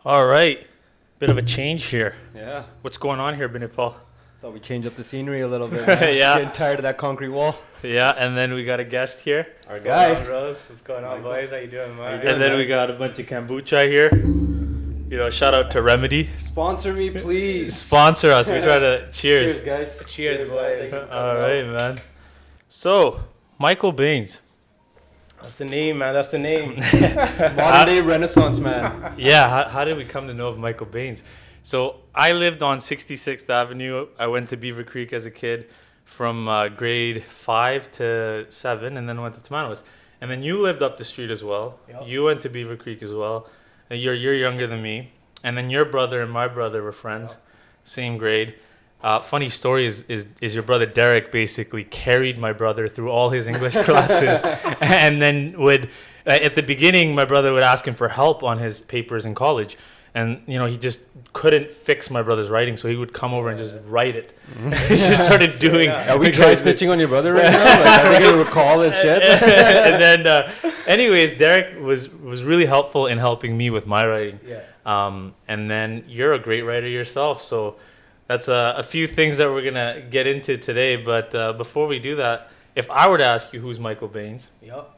All right. Bit of a change here. Yeah. What's going on here, Benipal? Thought we'd change up the scenery a little bit. Man. Yeah. Getting tired of that concrete wall. Yeah, and then we got a guest here. Our guy. Rose, what's going on, boys? How you doing, man? And then we got a bunch of kombucha here. You know, shout out to Remedy. Sponsor me, please. Sponsor us. We try to cheers. Cheers, guys. Cheers, boys. All right, man. So, Michael Bains. That's the name, man. That's the name. Modern day Renaissance man. Yeah, how did we come to know of Michael Bains? So, I lived on 66th Avenue. I went to Beaver Creek as a kid from grade 5 to 7, and then went to Tomatoes. And then you lived up the street as well. Yep. You went to Beaver Creek as well. And you're younger than me. And then your brother and my brother were friends, Yep. same grade. Funny story is your brother Derek basically carried my brother through all his English classes, and then would at the beginning my brother would ask him for help on his papers in college, and you know he just couldn't fix my brother's writing, so he would come over and just write it. He just started doing. Yeah. Are we dry snitching on your brother right now? Like, are we gonna recall this shit? And then, anyways, Derek was really helpful in helping me with my writing. Yeah. And then you're a great writer yourself, so. That's a few things that we're going to get into today. But before we do that, if I were to ask you who's Michael Bains Yep.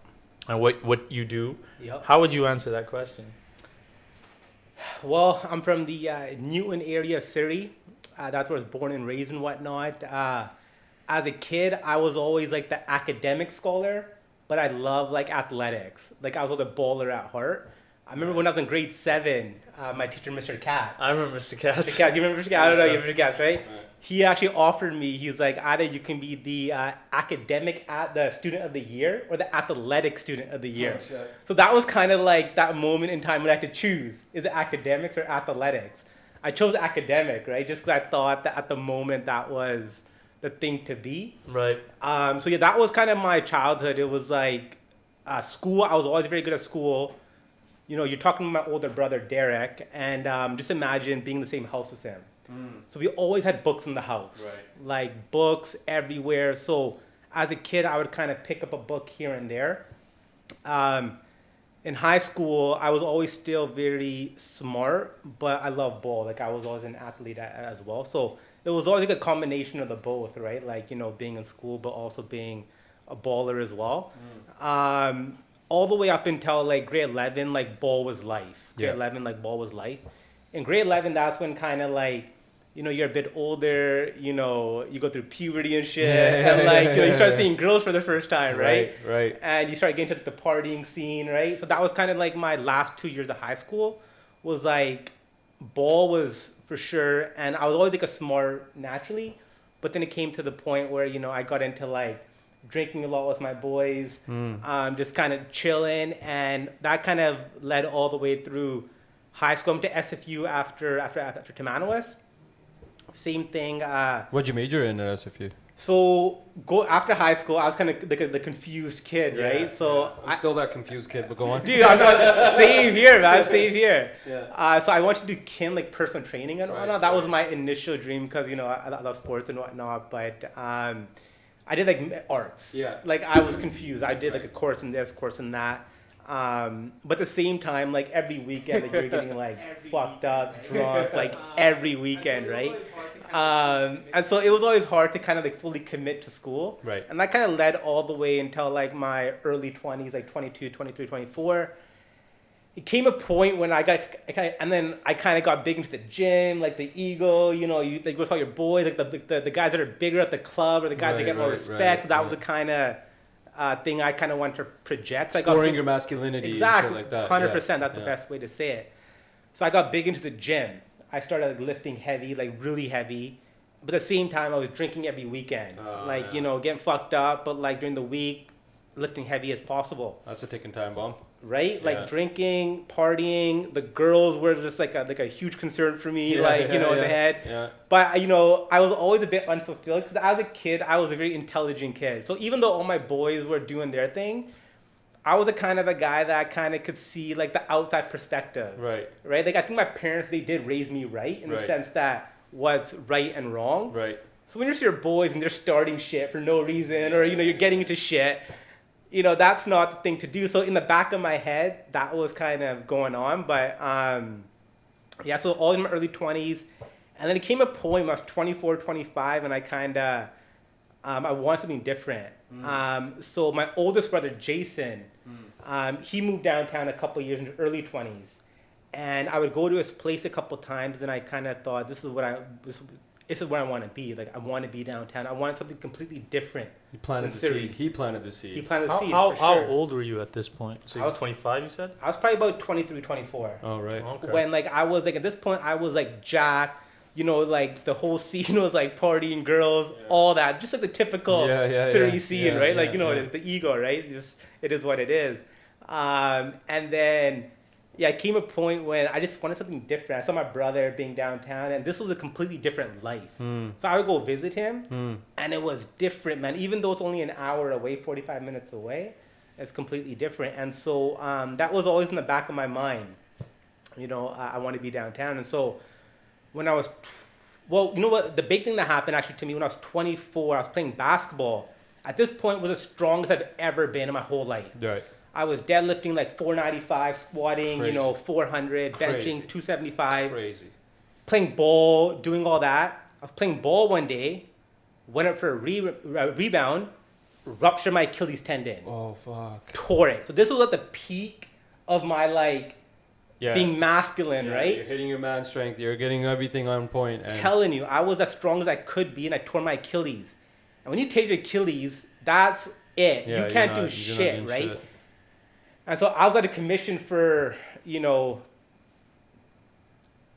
and what you do, Yep. how would you answer that question? Well, I'm from the Newton area of Surrey. That's where I was born and raised and whatnot. As a kid, I was always like the academic scholar, but I love like athletics. Like I was a baller at heart. I remember when I was in grade 7, my teacher, Mr. Katz. I remember Mr. Katz. Mr. Katz, you remember Mr. Katz? I don't know, you remember Mr. Katz, right? He actually offered me, he's like, either you can be the the student of the year or the athletic student of the year. Oh, shit. So that was kind of like that moment in time when I had to choose, is it academics or athletics? I chose academic, right? Just because I thought that at the moment that was the thing to be. Right. So yeah, that was kind of my childhood. It was like school. I was always very good at school. You know, you're talking to my older brother, Derek, and just imagine being in the same house with him. So we always had books in the house. Right. Like books everywhere. So as a kid, I would kind of pick up a book here and there. In high school, I was always still very smart, but I love ball. Like I was always an athlete as well. So it was always like a combination of the both, right? Like, you know, being in school, but also being a baller as well. All the way up until like grade 11, like ball was life. Grade Yeah. 11, like ball was life. In grade 11, that's when kind of like, you know, you're a bit older, you know, you go through puberty and shit. And like, you know, you start seeing girls for the first time, right? Right. And you start getting to the partying scene, right? So that was kind of like my last 2 years of high school was like, ball was for sure. And I was always like a smart naturally. But then it came to the point where, you know, I got into like drinking a lot with my boys, just kind of chilling. And that kind of led all the way through high school. I went to SFU after Tomatoes. Same thing. What'd you major in at SFU? So go after high school, I was kind of the confused kid, right? So I'm still that confused kid, but go on. dude, I'm not same here, man. Same here. Yeah. So I wanted to do kin like personal training and Right, whatnot. That was right. my initial dream because you know I love sports and whatnot. But I did like arts. Yeah. Like I was confused. I did like a course in this, course in that. But at the same time, like every weekend, like, you're getting like fucked up, drunk, like every weekend, right? And so it was always hard to kind of like fully commit to school. Right. And that kind of led all the way until like my early 20s, like 22, 23, 24. It came a point when and then I kind of got big into the gym, like the ego, you know, you like with all your boys, like the guys that are bigger at the club or the guys that get more respect. So that was the kind of thing I kind of want to project. So Exploring your masculinity exactly, and shit like that. 100%. Yeah. That's the best way to say it. So I got big into the gym. I started like lifting heavy, like really heavy. But at the same time, I was drinking every weekend. You know, getting fucked up, but like during the week, lifting heavy as possible. That's a ticking time bomb. Right? Yeah. Like drinking, partying. The girls were just like a huge concern for me, in the head. Yeah. But, you know, I was always a bit unfulfilled because as a kid, I was a very intelligent kid. So even though all my boys were doing their thing, I was the kind of a guy that kind of could see like the outside perspective. Right. Right? Like I think my parents, they did raise me right in the sense that what's right and wrong. Right. So when you're with your boys and they're starting shit for no reason or, you know, you're getting into shit, you know, that's not the thing to do. So in the back of my head, that was kind of going on. But Yeah, so all in my early 20s. And then it came a point when I was 24, 25, and I kind of, I wanted something different. So my oldest brother, Jason, he moved downtown a couple years in his early 20s. And I would go to his place a couple times, and I kind of thought, this is where I want to be. Like, I want to be downtown. I want something completely different. He planted the seed. He planted the seed. He planted the seed, How for sure. old were you at this point? So you I were was 25, you said? I was probably about 23, 24. Oh, right. Okay. When, like, I was, like, at this point, I was, like, Jack. You know, like, the whole scene was, like, partying, girls, all that. Just, like, the typical Surrey scene, right? Like, you know, the ego, right? Just, it is what it is. And then, yeah, it came a point when I just wanted something different. I saw my brother being downtown, and this was a completely different life. So I would go visit him, and it was different, man. Even though it's only an hour away, 45 minutes away, it's completely different. And so that was always in the back of my mind. You know, I want to be downtown. And so when I was, well, you know what? The big thing that happened actually to me when I was 24, I was playing basketball. At this point, was the strongest I've ever been in my whole life. Right. I was deadlifting like 495, squatting, Crazy. you know, 400, Crazy. benching 275, Crazy. playing ball, doing all that. I was playing ball one day, went up for a rebound, ruptured my Achilles tendon, Oh, fuck. tore it. So this was at the peak of my like Yeah. being masculine, You're right? hitting your man strength. You're getting everything on point. And Telling you, I was as strong as I could be, and I tore my Achilles. And when you tear your Achilles, that's it. yeah, You can't you're do not shit, doing right? shit. And so I was at a commission for, you know,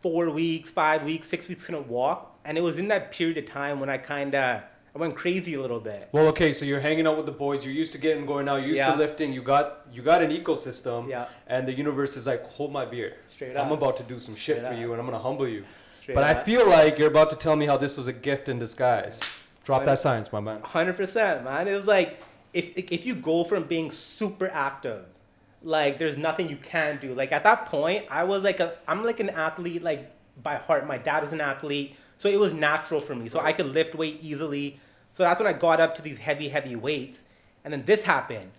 4 weeks, 5 weeks, 6 weeks, couldn't walk. And it was in that period of time when I went crazy a little bit. Well, okay, so you're hanging out with the boys. You're used to getting going now. You're used to Yeah. lifting. You got an ecosystem. Yeah. And the universe is like, hold my beer. Straight I'm up. about to do some shit Straight for up. you, and I'm gonna humble you. Straight But I up. feel like you're about to tell me how this was a gift in disguise. Drop that science, my man. 100%, man. It was like, if you go from being super active, like there's nothing you can do. Like at that point, I'm like an athlete, like by heart. My dad was an athlete, so it was natural for me. So I could lift weight easily. So that's when I got up to these heavy weights. And then this happened.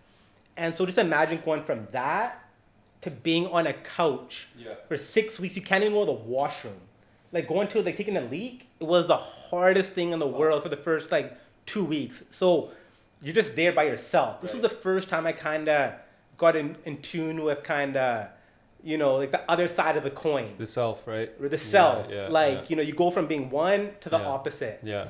And so just imagine going from that to being on a couch for 6 weeks. You can't even go to the washroom. Like going to, like taking a leak, it was the hardest thing in the world for the first like 2 weeks. So you're just there by yourself. This was the first time I kind of got in tune with kind of, you know, like the other side of the coin. The self, right? Or the self. Yeah, like, you know, you go from being one to the opposite. Yeah.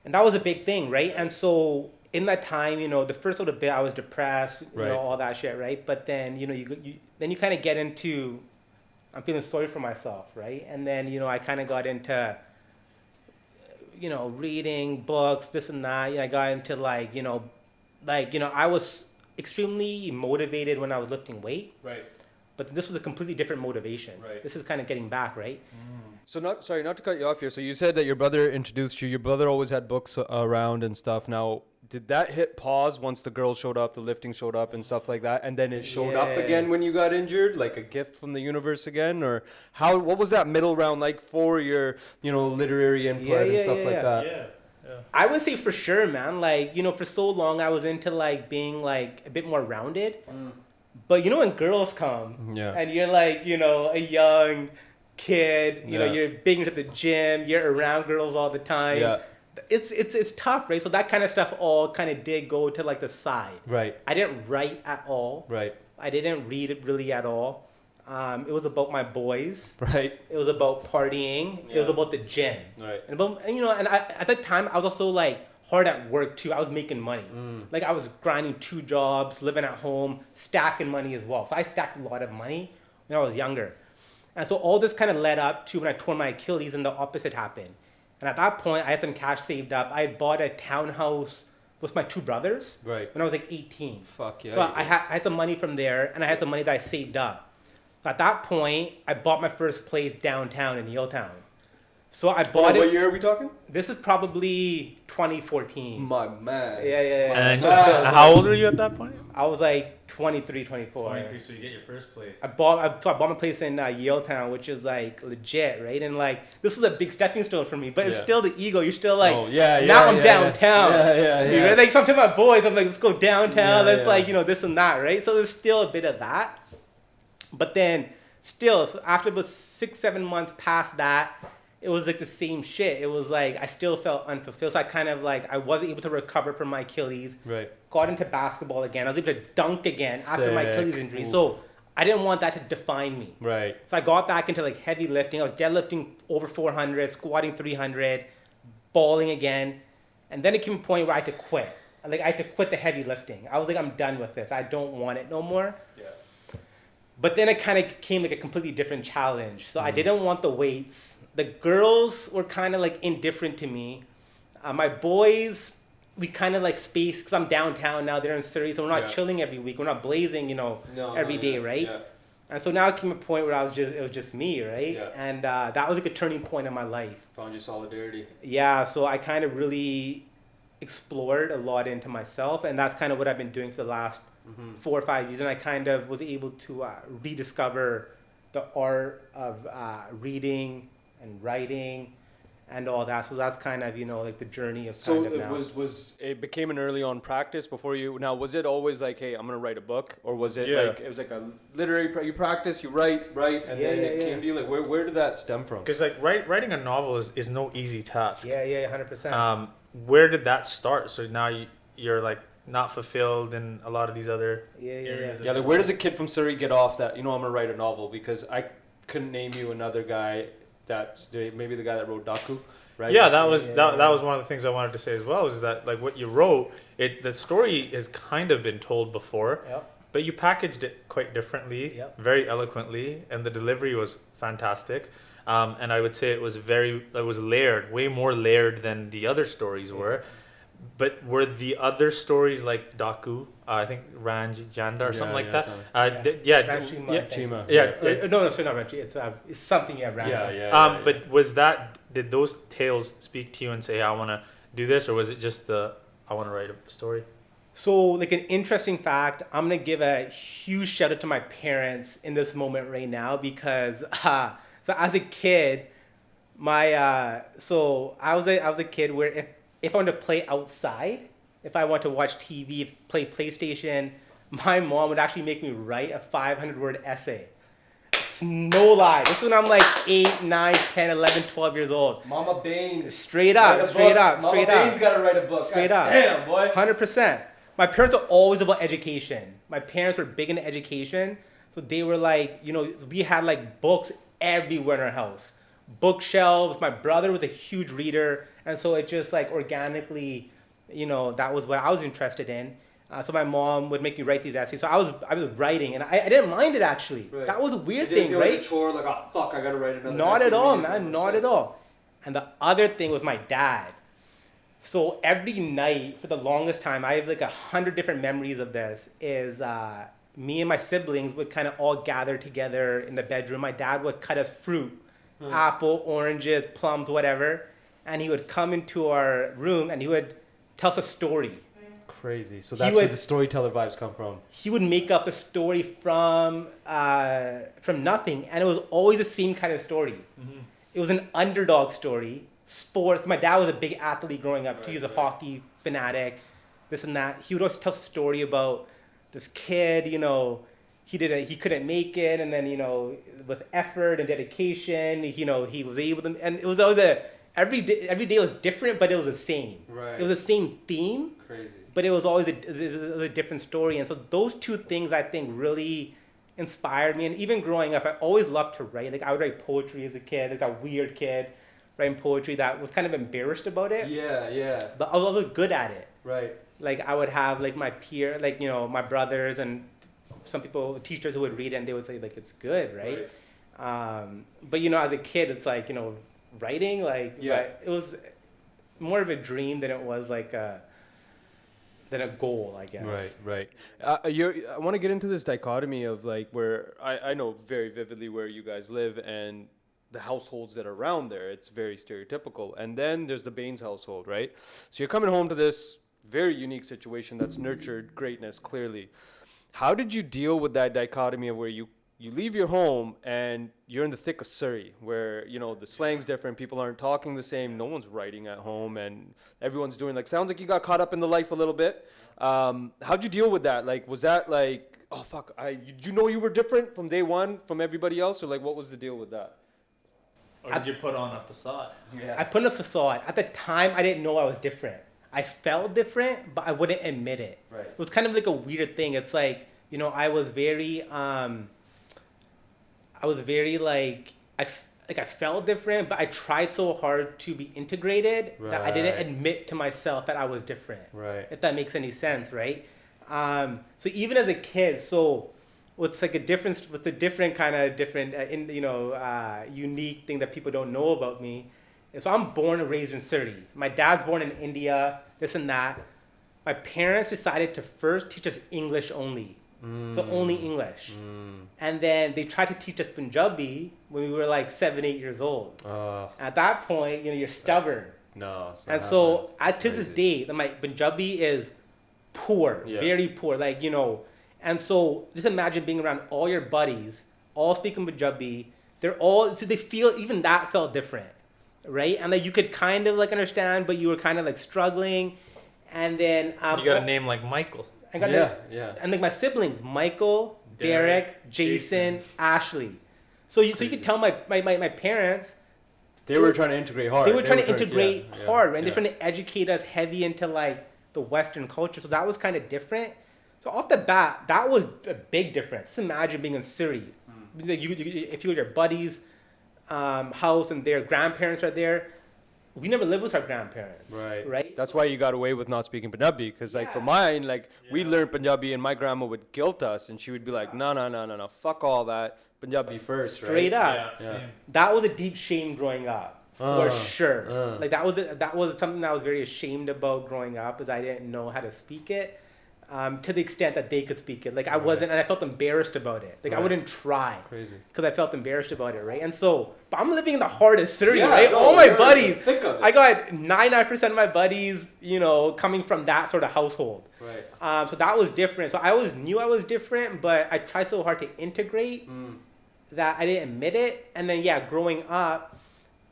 And that was a big thing, right? And so in that time, you know, the first little bit I was depressed, you Right. know, all that shit, right? But then, you know, you kind of get into, I'm feeling sorry for myself, right? And then, you know, I kind of got into, you know, reading books, this and that. You know, I got into like, you know, I was extremely motivated when I was lifting weight, Right. but this was a completely different motivation. Right. This is kind of getting back, right? So not to cut you off here. So you said that your brother introduced you. Your brother always had books around and stuff. Now, did that hit pause once the girls showed up, the lifting showed up and stuff like that, and then it showed up Yeah. again when you got injured, like a gift from the universe again, or how? What was that middle round like for your, you know, literary input and stuff like that? Yeah. I would say for sure, man. Like, you know, for so long I was into like being like a bit more rounded. But you know when girls come Yeah. and you're like, you know, a young kid, you know, Yeah. you're big into the gym, you're around girls all the time. Yeah. It's tough, right? So that kind of stuff all kind of did go to like the side. Right. I didn't write at all. Right. I didn't read it really at all. It was about my boys. Right. It was about partying. It was Yeah. about the gym. Right. And you know, and at that time, I was also like hard at work too. I was making money. Like I was grinding 2 jobs, living at home, stacking money as well. So I stacked a lot of money when I was younger. And so all this kind of led up to when I tore my Achilles and the opposite happened. And at that point, I had some cash saved up. I had bought a townhouse with my 2 brothers Right. when I was like 18. Fuck yeah. So you I did. had some money from there, and I had some money that I saved up. At that point, I bought my first place downtown in Yaletown. So I bought What it. year are we talking? This is probably 2014. My man. Yeah. And So how old were you at that point? I was like 23, 24. 23, so you get your first place. I bought my place in Yaletown, which is like legit, right? And like this is a big stepping stone for me, but it's Yeah. still the ego. You're still like, Oh, yeah, now yeah, I'm yeah, downtown. yeah. You know, like sometimes my boys, I'm like, let's go downtown. Yeah, Let's yeah. like, you know, this and that, right? So there's still a bit of that. But then still, so after about 6-7 months past that, it was like the same shit. It was like I still felt unfulfilled. So I kind of like I wasn't able to recover from my Achilles. Right. Got into basketball again. I was able to dunk again after my Sick. Achilles injury. Ooh. So I didn't want that to define me. Right. So I got back into like heavy lifting. I was deadlifting over 400, squatting 300, balling again. And then it came a point where I had to quit. Like I had to quit the heavy lifting. I was like, I'm done with this. I don't want it no more. Yeah. But then it kind of came like a completely different challenge. So I didn't want the weights. The girls were kind of like indifferent to me. My boys, we kind of like space because I'm downtown now. They're in Surrey, so we're not chilling every week. We're not blazing, every day, right? Yeah. And so now it came a point where it was just me, right? Yeah. And that was like a turning point in my life. Found your solidarity. Yeah. So I kind of really explored a lot into myself, and that's kind of what I've been doing for the last 4 or 5 years. And I kind of was able to rediscover the art of reading and writing and all that. So that's kind of, like the journey of so kind of now. was it became an early on practice before you, now was it always like, hey, I'm going to write a book, or was it like, it was like a literary, you practice, you write, and then it came to you, like, where did that stem from? Because like writing a novel is no easy task. Yeah, 100%. Where did that start? So now you're like not fulfilled in a lot of these other areas. Yeah, like where does a kid from Surrey get off that, I'm going to write a novel? Because I couldn't name you another guy that's maybe the guy that wrote Daku, right? Yeah, that was one of the things I wanted to say as well, is that like what you wrote, the story has kind of been told before, but you packaged it quite differently, very eloquently, and the delivery was fantastic. And I would say it was layered, way more layered than the other stories were. But were the other stories like Daku, I think Ranj Janda or something like that? Chima. No, sorry, not Ranji. It's something, Ranj. But did those tales speak to you and say, I want to do this, or was it just I want to write a story? So, like an interesting fact, I'm gonna give a huge shout out to my parents in this moment right now, because so as a kid, I was a kid where if I wanted to play outside, if I want to watch TV, play PlayStation, my mom would actually make me write a 500-word essay. No lie. This is when I'm like 8, 9, 10, 11, 12 years old. Mama Bains. Straight up. Mama Bains got to write a book. Straight up. Damn, boy. 100%. My parents are always about education. My parents were big into education. So they were like, we had like books everywhere in our house. Bookshelves. My brother was a huge reader. And so it just like organically, that was what I was interested in. So my mom would make me write these essays. So I was writing, and I didn't mind it actually. Right. That was a weird thing, right? Like a chore, like, oh fuck, I gotta write another. Not at all, man. Not at all. And the other thing was my dad. So every night for the longest time, I have like 100 different memories of this. Is me and my siblings would kind of all gather together in the bedroom. My dad would cut us fruit, apple, oranges, plums, whatever, and he would come into our room and he would tell us a story. Crazy. So that's where the storyteller vibes come from. He would make up a story from nothing, and it was always the same kind of story. Mm-hmm. It was an underdog story, sports. My dad was a big athlete growing up. He was a hockey fanatic, this and that. He would always tell us a story about this kid. He couldn't make it, and then with effort and dedication, he was able to. And it was always every day was different, but it was the same. Right. It was the same theme. Crazy. But it was always a different story. And so those two things, I think, really inspired me. And even growing up, I always loved to write. Like, I would write poetry as a kid, like that weird kid writing poetry that was kind of embarrassed about it. Yeah. But I was also good at it. Right. Like, I would have, like, my peer, like, my brothers and some people, teachers who would read it, and they would say, like, it's good, right? But, as a kid, it's like, writing, like, it was more of a dream than it was, like, than a goal, I guess. Right. I want to get into this dichotomy of like where I know very vividly where you guys live and the households that are around there. It's very stereotypical. And then there's the Bains household, right? So you're coming home to this very unique situation that's nurtured greatness, clearly. How did you deal with that dichotomy of where you leave your home and you're in the thick of Surrey, where, the slang's different, people aren't talking the same, no one's writing at home, and everyone's doing, like, sounds like you got caught up in the life a little bit. How'd you deal with that? Like, was that, like, oh fuck, did you know you were different from day one from everybody else, or like what was the deal with that? Or did you put on a facade? Yeah. I put on a facade. At the time, I didn't know I was different. I felt different, but I wouldn't admit it. Right. It was kind of like a weird thing. It's like, I was very like, I felt different, but I tried so hard to be integrated that I didn't Right. admit to myself that I was different. Right. If that makes any sense, right? So even as a kid, what's like a different unique thing that people don't know about me. So I'm born and raised in Surrey. My dad's born in India, this and that. My parents decided to first teach us English only. So only English. And then they tried to teach us Punjabi when we were like 7, 8 years old. At that point, you're stubborn. No. And so to this day, my Punjabi is poor, very poor. Like, and so just imagine being around all your buddies, all speaking Punjabi. They feel, even that felt different, right? And like you could kind of like understand, but you were kind of like struggling. And then you got a name like Michael. I got and like my siblings, Michael, Derek, Jason, Ashley. So you could tell my parents. They were trying to integrate hard. They were trying to integrate hard, right? Yeah. They're trying to educate us heavy into like the Western culture. So that was kind of different. So off the bat, that was a big difference. Just imagine being in Surrey. If you were your buddy's house and their grandparents are there. We never lived with our grandparents. Right. That's why you got away with not speaking Punjabi. Because like for mine, like we learned Punjabi and my grandma would guilt us and she would be like, no, fuck all that. Punjabi first, right? Straight up. Yeah. That was a deep shame growing up. For sure. Like that was something that I was very ashamed about growing up, is I didn't know how to speak it. To the extent that they could speak it. Like I wasn't, and I felt embarrassed about it. Like I wouldn't try. Crazy. Because I felt embarrassed about it, right? And so, but I'm living in the heart of Surrey, Yeah, right? no, All my you're buddies, thick of it. I got 99% of my buddies, coming from that sort of household. Right. So that was different. So I always knew I was different, but I tried so hard to integrate that I didn't admit it. And then, growing up,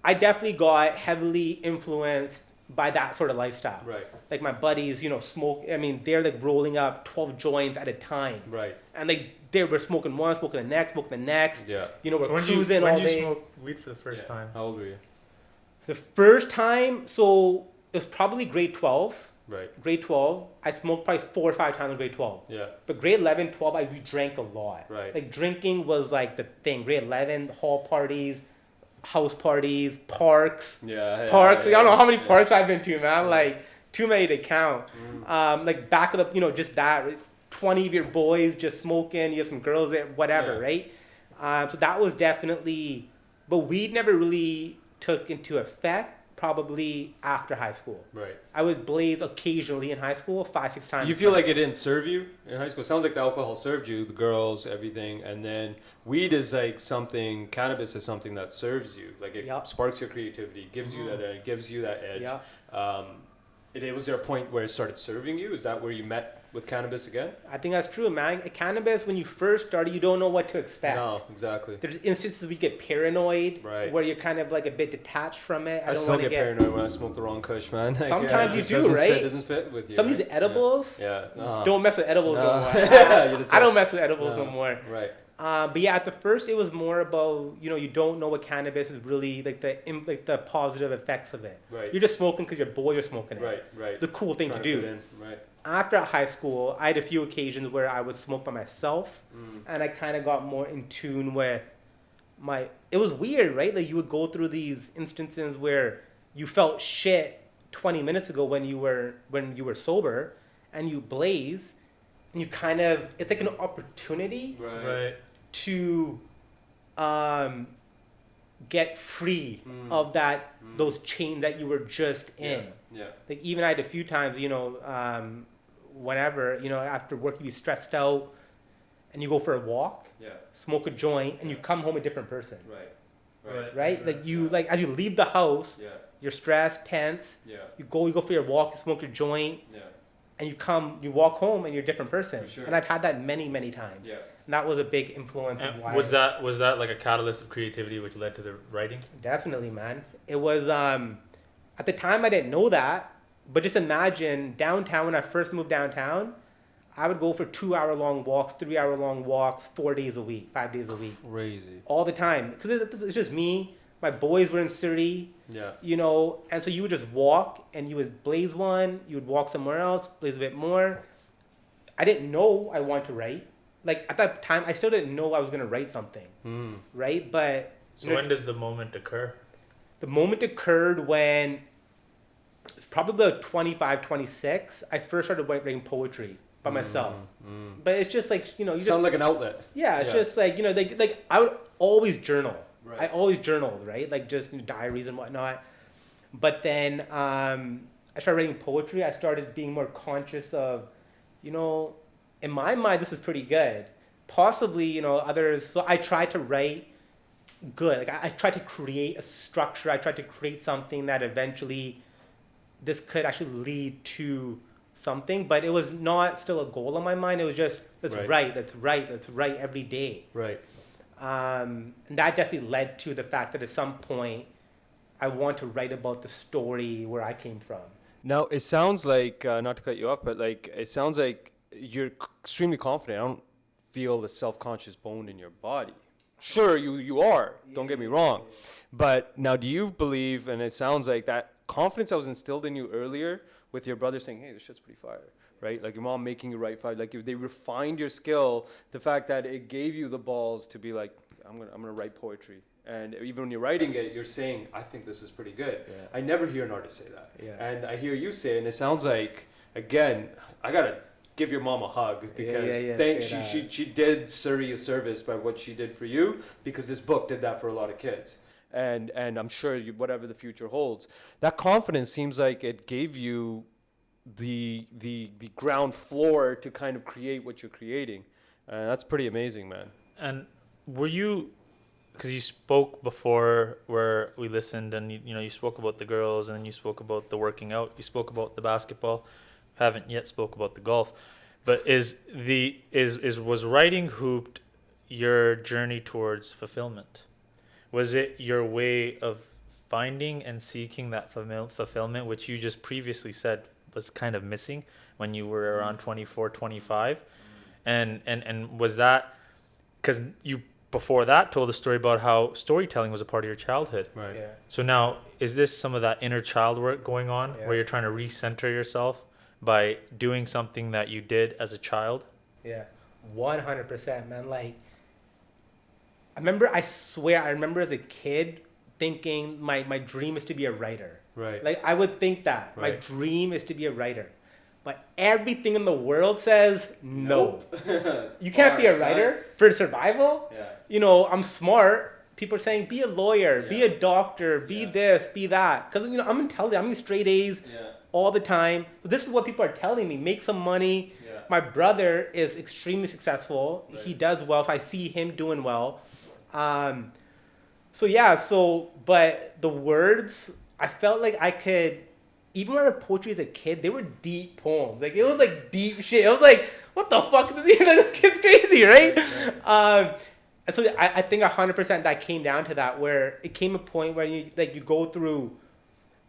I definitely got heavily influenced by that sort of lifestyle. Right. Like my buddies, smoke. I mean, they're like rolling up 12 joints at a time. Right. And they were smoking one, smoking the next, smoking the next. Yeah. We're When cruising did all you day. smoke weed for the first time? How old were you? The first time, so it was probably grade 12. Right. Grade 12, I smoked probably 4 or 5 times in grade 12. Yeah. But grade 11, 12, we drank a lot. Right. Like drinking was like the thing. Grade 11, hall parties, house parties, parks. Parks. I don't know how many parks I've been to, man. Like too many to count. Like back of the, just that, 20 of your boys just smoking. You have some girls there, whatever, right? So that was definitely, but weed never really took into effect. Probably after high school. Right. I was blazed occasionally in high school, 5, 6 times. You feel like it didn't serve you in high school? Sounds like the alcohol served you, the girls, everything, and then weed is like something. Cannabis is something that serves you. Like it sparks your creativity, gives you that, gives you that edge. Was there a point where it started serving you? Is that where you met with cannabis again? I think that's true, man. Cannabis, when you first started, you don't know what to expect. No, exactly. There's instances where you get paranoid, right, where you're kind of like a bit detached from it. I don't still get paranoid when I smoke the wrong kush, man. Like, sometimes you do, right? right? It doesn't fit with you. Some of these edibles, don't mess with edibles no more. I don't mess with edibles no more. Right. But at the first it was more about, you don't know what cannabis is really, like the positive effects of it. Right. You're just smoking because your boys are smoking it. Right. It's a cool thing to do. Right. After high school, I had a few occasions where I would smoke by myself, and I kind of got more in tune with it was weird, right? Like you would go through these instances where you felt shit 20 minutes ago when you were sober, and you blaze, and you kind of, it's like an opportunity to get free of those chains that you were just in. Yeah. Like even I had a few times, whenever, after work you be stressed out and you go for a walk, smoke a joint, and you come home a different person. Right? Like you, like as you leave the house, you're stressed, tense. You go for your walk, you smoke your joint, and you walk home and you're a different person. Sure. And I've had that many, many times. And that was a big influence. Was that like a catalyst of creativity which led to the writing? Definitely, man. It was, at the time I didn't know that, but just imagine downtown, when I first moved downtown, I would go for 2-hour-long walks, 3-hour-long walks, 4 days a week, 5 days a week. Crazy. All the time. Because it's just me. My boys were in Surrey. Yeah. You know, and so you would just walk and you would blaze one, you would walk somewhere else, blaze a bit more. I didn't know I wanted to write. Like at that time, I still didn't know I was going to write something. Right? But. So when does the moment occur? The moment occurred when, it's probably about 25, 26, I first started writing poetry by myself. But it's just like, you know, you Sound just, like an outlet. yeah, it's just like, you know, like I would always journal. Right. I always journaled, right? Like just diaries and whatnot. But then I started writing poetry. I started being more conscious of, you know, in my mind, this is pretty good. Possibly, you know, others. So I tried to write good. Like I tried to create a structure. I tried to create something that eventually this could actually lead to something. But it was not still a goal in my mind. It was just, let's write every day. Right. And that definitely led to the fact that at some point I want to write about the story where I came from. Now, it sounds like, not to cut you off, but like, it sounds like you're extremely confident. I don't feel the self-conscious bone in your body. Sure, you are. Don't get me wrong. But now, do you believe, and it sounds like that confidence that was instilled in you earlier with your brother saying, hey, this shit's pretty fire, right? Like your mom making you write fire, like if they refined your skill, the fact that it gave you the balls to be like, I'm gonna write poetry. And even when you're writing it, you're saying, I think this is pretty good. Yeah. I never hear an artist say that. Yeah. And I hear you say it, and it sounds like, again, I gotta give your mom a hug because she did Surrey a service by what she did for you, because this book did that for a lot of kids. And I'm sure whatever the future holds, that confidence seems like it gave you the ground floor to kind of create what you're creating. That's pretty amazing, man. And were you, because you spoke before where we listened, and you spoke about the girls, and then you spoke about the working out, you spoke about the basketball, haven't yet spoke about the golf, but was writing Hooped your journey towards fulfillment? Was it your way of finding and seeking that fulfillment, which you just previously said was kind of missing when you were around 24, 25? And was that because you before that told a story about how storytelling was a part of your childhood? Right. Yeah. So now, is this some of that inner child work going on where you're trying to recenter yourself by doing something that you did as a child? Yeah, 100%, man. Like, I remember as a kid thinking my dream is to be a writer. Right. Like, I would think that. Right. My dream is to be a writer. But everything in the world says no. You can't be a writer for survival. Yeah. You know, I'm smart. People are saying, be a lawyer, be a doctor, be this, be that. Because, I'm intelligent. I'm getting straight A's all the time. So this is what people are telling me. Make some money. Yeah. My brother is extremely successful. Right. He does well. So I see him doing well. But the words, I felt like I could, even when I read poetry as a kid, they were deep poems. Like, it was like deep shit. It was like, what the fuck? This kid's crazy, right? And so I think 100% that came down to that, where it came a point where you go through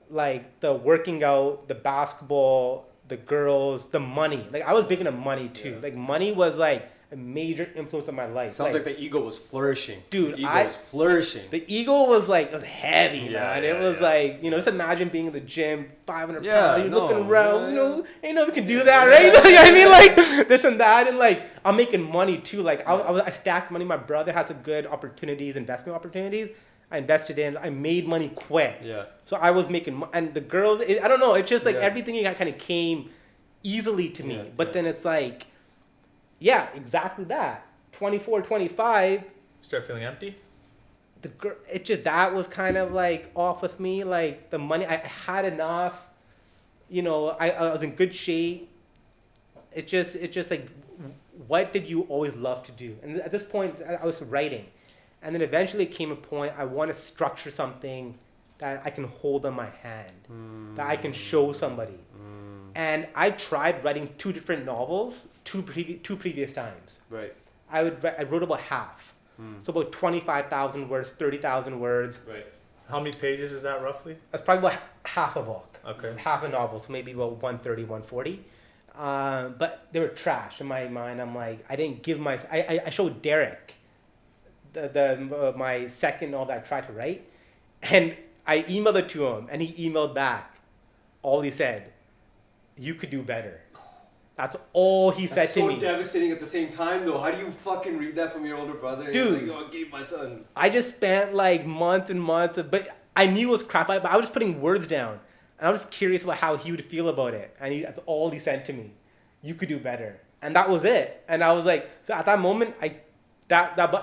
like the working out, the basketball, the girls, the money. Like, I was big into money too. Yeah. Like, money was like a major influence on my life. Sounds like the ego was flourishing. Dude, the ego was flourishing. The ego was like, it was heavy, man. It was like, just imagine being in the gym, 500 pounds, you're looking around, we can do that, right? You know what I mean? Like, this and that, and like, I'm making money too. Like, I stacked money. My brother has a good investment opportunities. I invested in, I made money quick. Yeah. So I was making, and the girls, I don't know, it's just like everything kind of came easily to me. But then it's like, yeah, exactly that. 24, 25. Start feeling empty? That was kind of like off with me. Like, the money, I had enough. I was in good shape. It's just like, what did you always love to do? And at this point, I was writing. And then eventually it came a point, I want to structure something that I can hold in my hand, that I can show somebody. And I tried writing 2 different novels, two previous times. Right. I wrote about half. So about 25,000 words, 30,000 words. Right. How many pages is that roughly? That's probably about half a book. Okay. Half a novel, so maybe about 130, 140. But they were trash in my mind. I'm like, I didn't give my. I showed Derek, my second novel that I tried to write, and I emailed it to him, and he emailed back. All he said, "You could do better." That's all he said to me. That's so devastating at the same time, though. How do you fucking read that from your older brother? Dude, like, oh, I gave my son. I just spent like months and months, but I knew it was crap. But I was just putting words down, and I was just curious about how he would feel about it. And that's all he said to me. You could do better, and that was it. And I was like, so at that moment, I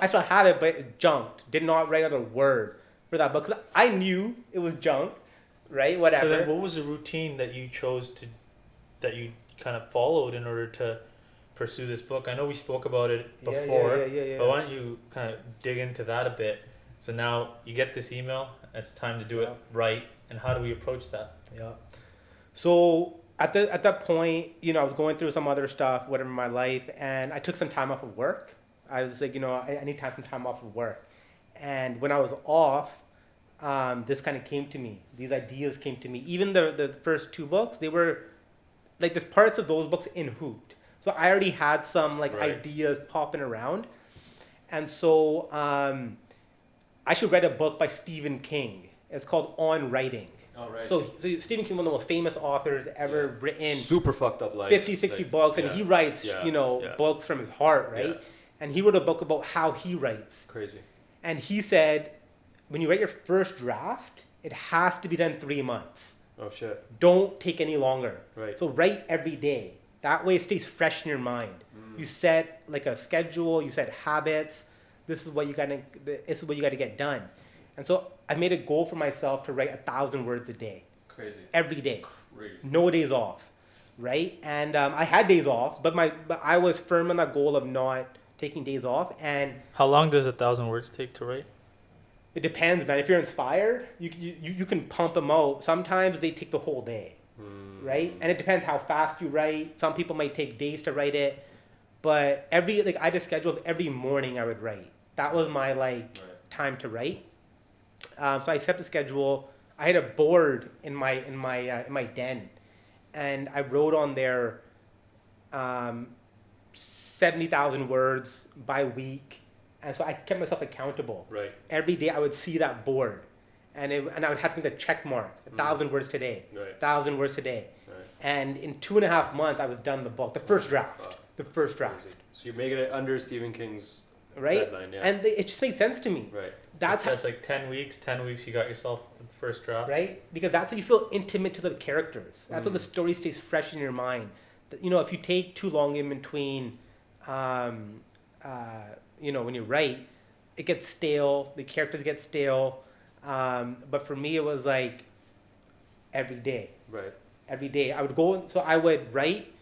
still had it, but it junked. Did not write another word for that book because I knew it was junk, right? Whatever. So then, what was the routine that you chose that you kind of followed in order to pursue this book? I know we spoke about it before, but why don't you kind of dig into that a bit? So now you get this email, it's time to do it right, and how do we approach that? Yeah. So at that point, I was going through some other stuff, whatever in my life, and I took some time off of work. I was like, I need some time off of work. And when I was off, this kind of came to me. These ideas came to me. Even the first two books, they were like there's parts of those books in Hooped. So I already had some ideas popping around. And so I should write a book by Stephen King. It's called On Writing. Oh, right. So Stephen King, one of the most famous authors ever written. Super fucked up life. 50, 60 books. And he writes, books from his heart, right? Yeah. And he wrote a book about how he writes. Crazy. And he said, when you write your first draft, it has to be done 3 months. Oh, shit. Don't take any longer. Right. So write every day. That way it stays fresh in your mind. You set like a schedule, you set habits. This is what you gotta get done. And so I made a goal for myself to write 1,000 words a day. Crazy. Every day. Crazy. No days off. Right? And I had days off, but I was firm on that goal of not taking days off. And how long does 1,000 words take to write? It depends, man. If you're inspired, you can pump them out. Sometimes they take the whole day, right? And it depends how fast you write. Some people might take days to write it, but I just scheduled every morning I would write. That was my time to write. So I set the schedule. I had a board in my den, and I wrote on there 70,000 words by week. And so I kept myself accountable. Right. Every day I would see that board, and I would have to make the check mark, 1,000 words today, 1,000 words today. Right. And in 2.5 months, I was done the book, the first draft. So you're making it under Stephen King's deadline, yeah. And it just made sense to me. Right. That's like 10 weeks. 10 weeks, you got yourself the first draft. Right. Because that's how you feel intimate to the characters. That's how the story stays fresh in your mind. If you take too long in between, when you write, it gets stale. The characters get stale. But for me, it was like every day. Right. Every day. I would write,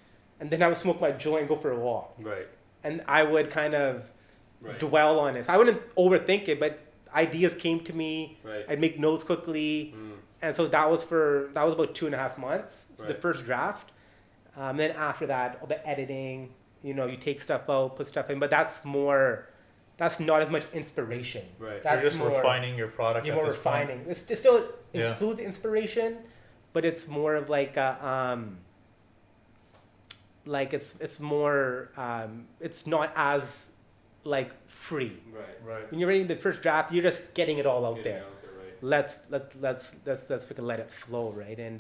and then I would smoke my joint and go for a walk. Right. And I would kind of dwell on it. So I wouldn't overthink it, but ideas came to me. Right. I'd make notes quickly. And so that was about 2.5 months. So the first draft. Then after that, all the editing, you take stuff out, put stuff in, but that's not as much inspiration. Right. That's You're just refining your product. You're more refining. Point. It still includes inspiration, but it's more of like it's more it's not as free. Right. When you're reading the first draft, you're just getting it all out there. Let's freaking let it flow, right? And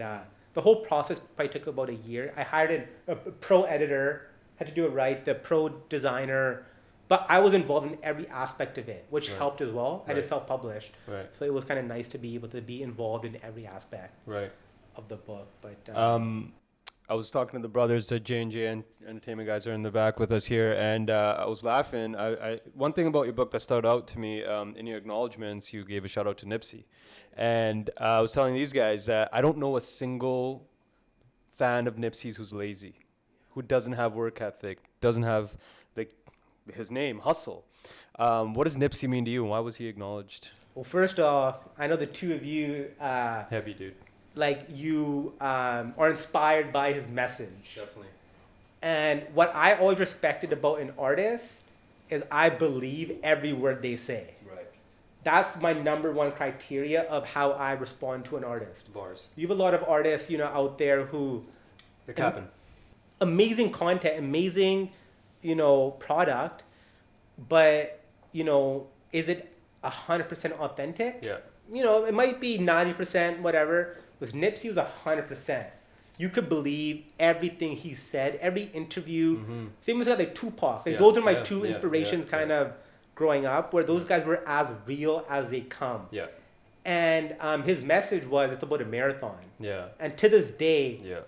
the whole process probably took about a year. I hired a pro editor, had to do it right, the pro designer, but I was involved in every aspect of it, which helped as well. I just self-published, so it was kind of nice to be able to be involved in every aspect of the book. But I was talking to the brothers, the J&J Entertainment guys are in the back with us here, and I was laughing. One thing about your book that stood out to me, in your acknowledgements, you gave a shout out to Nipsey. And I was telling these guys that I don't know a single fan of Nipsey's who's lazy, who doesn't have work ethic, doesn't have his name, Hussle. What does Nipsey mean to you, and why was he acknowledged? Well, first off, I know the two of you... heavy, dude. You are inspired by his message. Definitely. And what I always respected about an artist is I believe every word they say. Right. That's my number one criteria of how I respond to an artist. Bars. You have a lot of artists, out there who... They're capping. amazing content, amazing, product, but, is it 100% authentic? Yeah. It might be 90%, whatever. With Nipsey, it was 100%. You could believe everything he said, every interview. Same as like Tupac. Like, those are my two inspirations of growing up, where those guys were as real as they come. Yeah. And his message was, it's about a marathon. Yeah. And to this day, Yeah.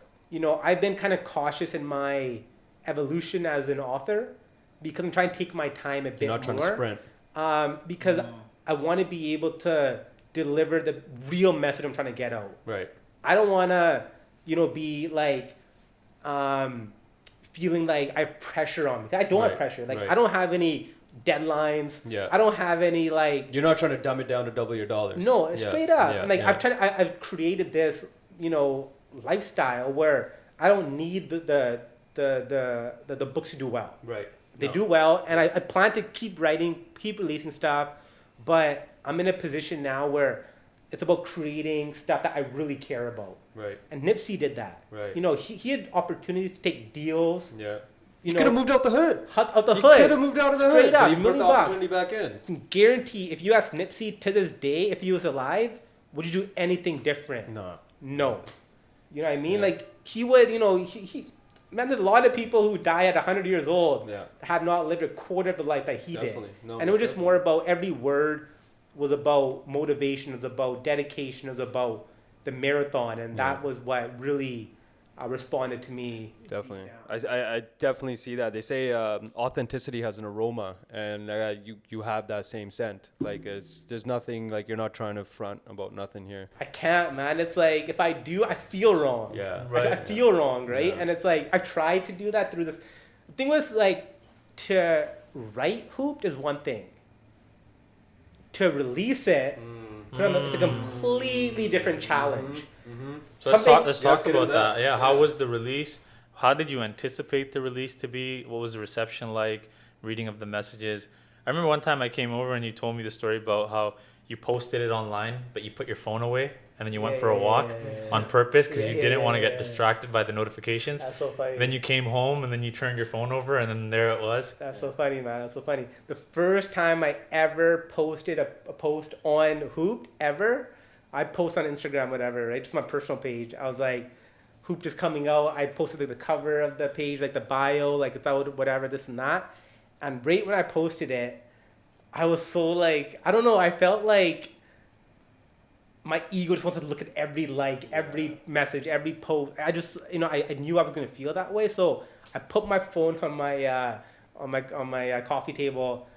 I've been kind of cautious in my evolution as an author, because I'm trying to take my time a bit more. You're not trying to sprint. Because I want to be able to deliver the real message I'm trying to get out. Right. I don't want to, be like, feeling like I have pressure on me. I don't have pressure. Like, I don't have any deadlines. Yeah. I don't have any like. You're not trying to dumb it down to double your dollars. No, straight up. Yeah. And like I've created this, lifestyle where I don't need the books to do well. Right. They do well, and I plan to keep writing, keep releasing stuff, but I'm in a position now where it's about creating stuff that I really care about. Right. And Nipsey did that. Right. He had opportunities to take deals. Yeah. You could have moved out the hood. Out the He hood. could have moved out of the Straight hood. up, But he put $1 million the opportunity back in. I can guarantee, if you ask Nipsey to this day, if he was alive, would you do anything different? No. No. You know what I mean? Yeah. Like, he would, man, there's a lot of people who die at 100 years old that have not lived a quarter of the life that he did. No, and it was just more about, every word was about motivation, it was about dedication, it was about the marathon, and that was what really responded to me. Definitely. I definitely see that. They say authenticity has an aroma, and you have that same scent. Like, there's nothing, like, you're not trying to front about nothing here. I can't, man. It's like, if I do, I feel wrong. Yeah. Right. I feel wrong, right? Yeah. And it's like, I've tried to do that through this. The thing was, like, to write Hooped is one thing. To release it, it's a completely different challenge. So let's talk about that. Yeah, how was the release? How did you anticipate the release to be? What was the reception like? Reading of the messages. I remember one time I came over and you told me the story about how you posted it online, but you put your phone away and then you went for a walk on purpose because you didn't want to get distracted by the notifications. That's so funny. Then you came home and then you turned your phone over and then there it was. That's so funny, man. That's so funny. The first time I ever posted a post on Hooped ever, I post on Instagram, whatever, right? Just my personal page. I was like, Hooped is coming out. I posted like the cover of the page, like the bio, like it's out, whatever, this and that. And right when I posted it, I was so like, I don't know, I felt like my ego just wanted to look at every every message, every post. I just, I knew I was gonna feel that way. So I put my phone on my coffee table,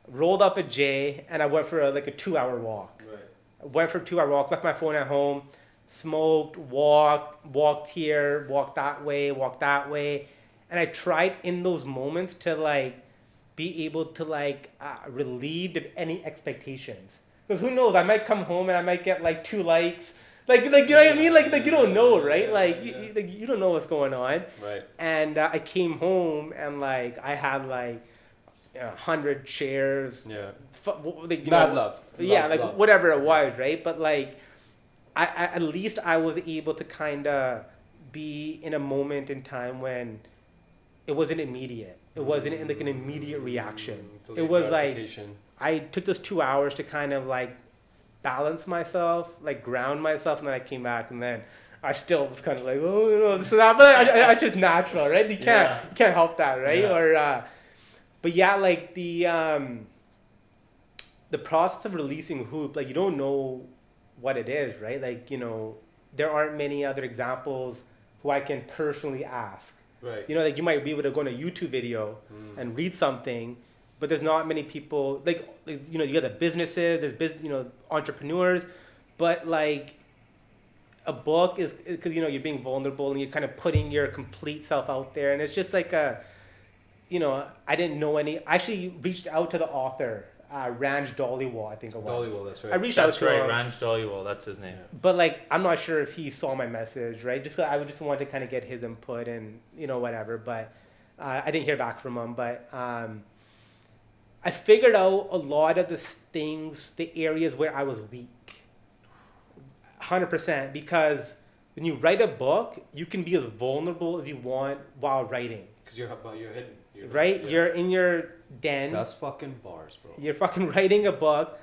rolled up a J, and I went for a 2-hour walk. Right. I went for a 2-hour walk, left my phone at home, smoked, walked here, walked that way. And I tried in those moments to be able to relieve of any expectations. Because who knows, I might come home and I might get 2 likes. You know what I mean? You don't know, right? You don't know what's going on. Right. And I came home and I had 100 shares. Yeah. Mad love. Yeah, love. whatever it was, right? But I at least I was able to kind of be in a moment in time when it wasn't immediate. It wasn't an immediate reaction. It was I took those 2 hours to kind of balance myself, ground myself, and then I came back, and then I still was kind of this is that, but I just natural, right? You can't help that, right? Yeah. Or but yeah, the process of releasing Hoop, you don't know what it is, right? There aren't many other examples who I can personally ask. Right. You might be able to go on a YouTube video and read something, but there's not many people, you got the businesses, there's entrepreneurs, but a book is, because, you're being vulnerable and you're kind of putting your complete self out there. And it's just I didn't know I actually reached out to the author, Ranj Dhaliwal, I think it was. Dhaliwal, that's right. I reached out to him. Ranj Dhaliwal, that's his name. But I'm not sure if he saw my message, right? I would just want to kind of get his input and whatever. But I didn't hear back from him. But I figured out a lot of the things, the areas where I was weak, 100%, because when you write a book, you can be as vulnerable as you want while writing. Because you're hidden. Right? You're in your den. That's fucking bars, bro. You're fucking writing a book.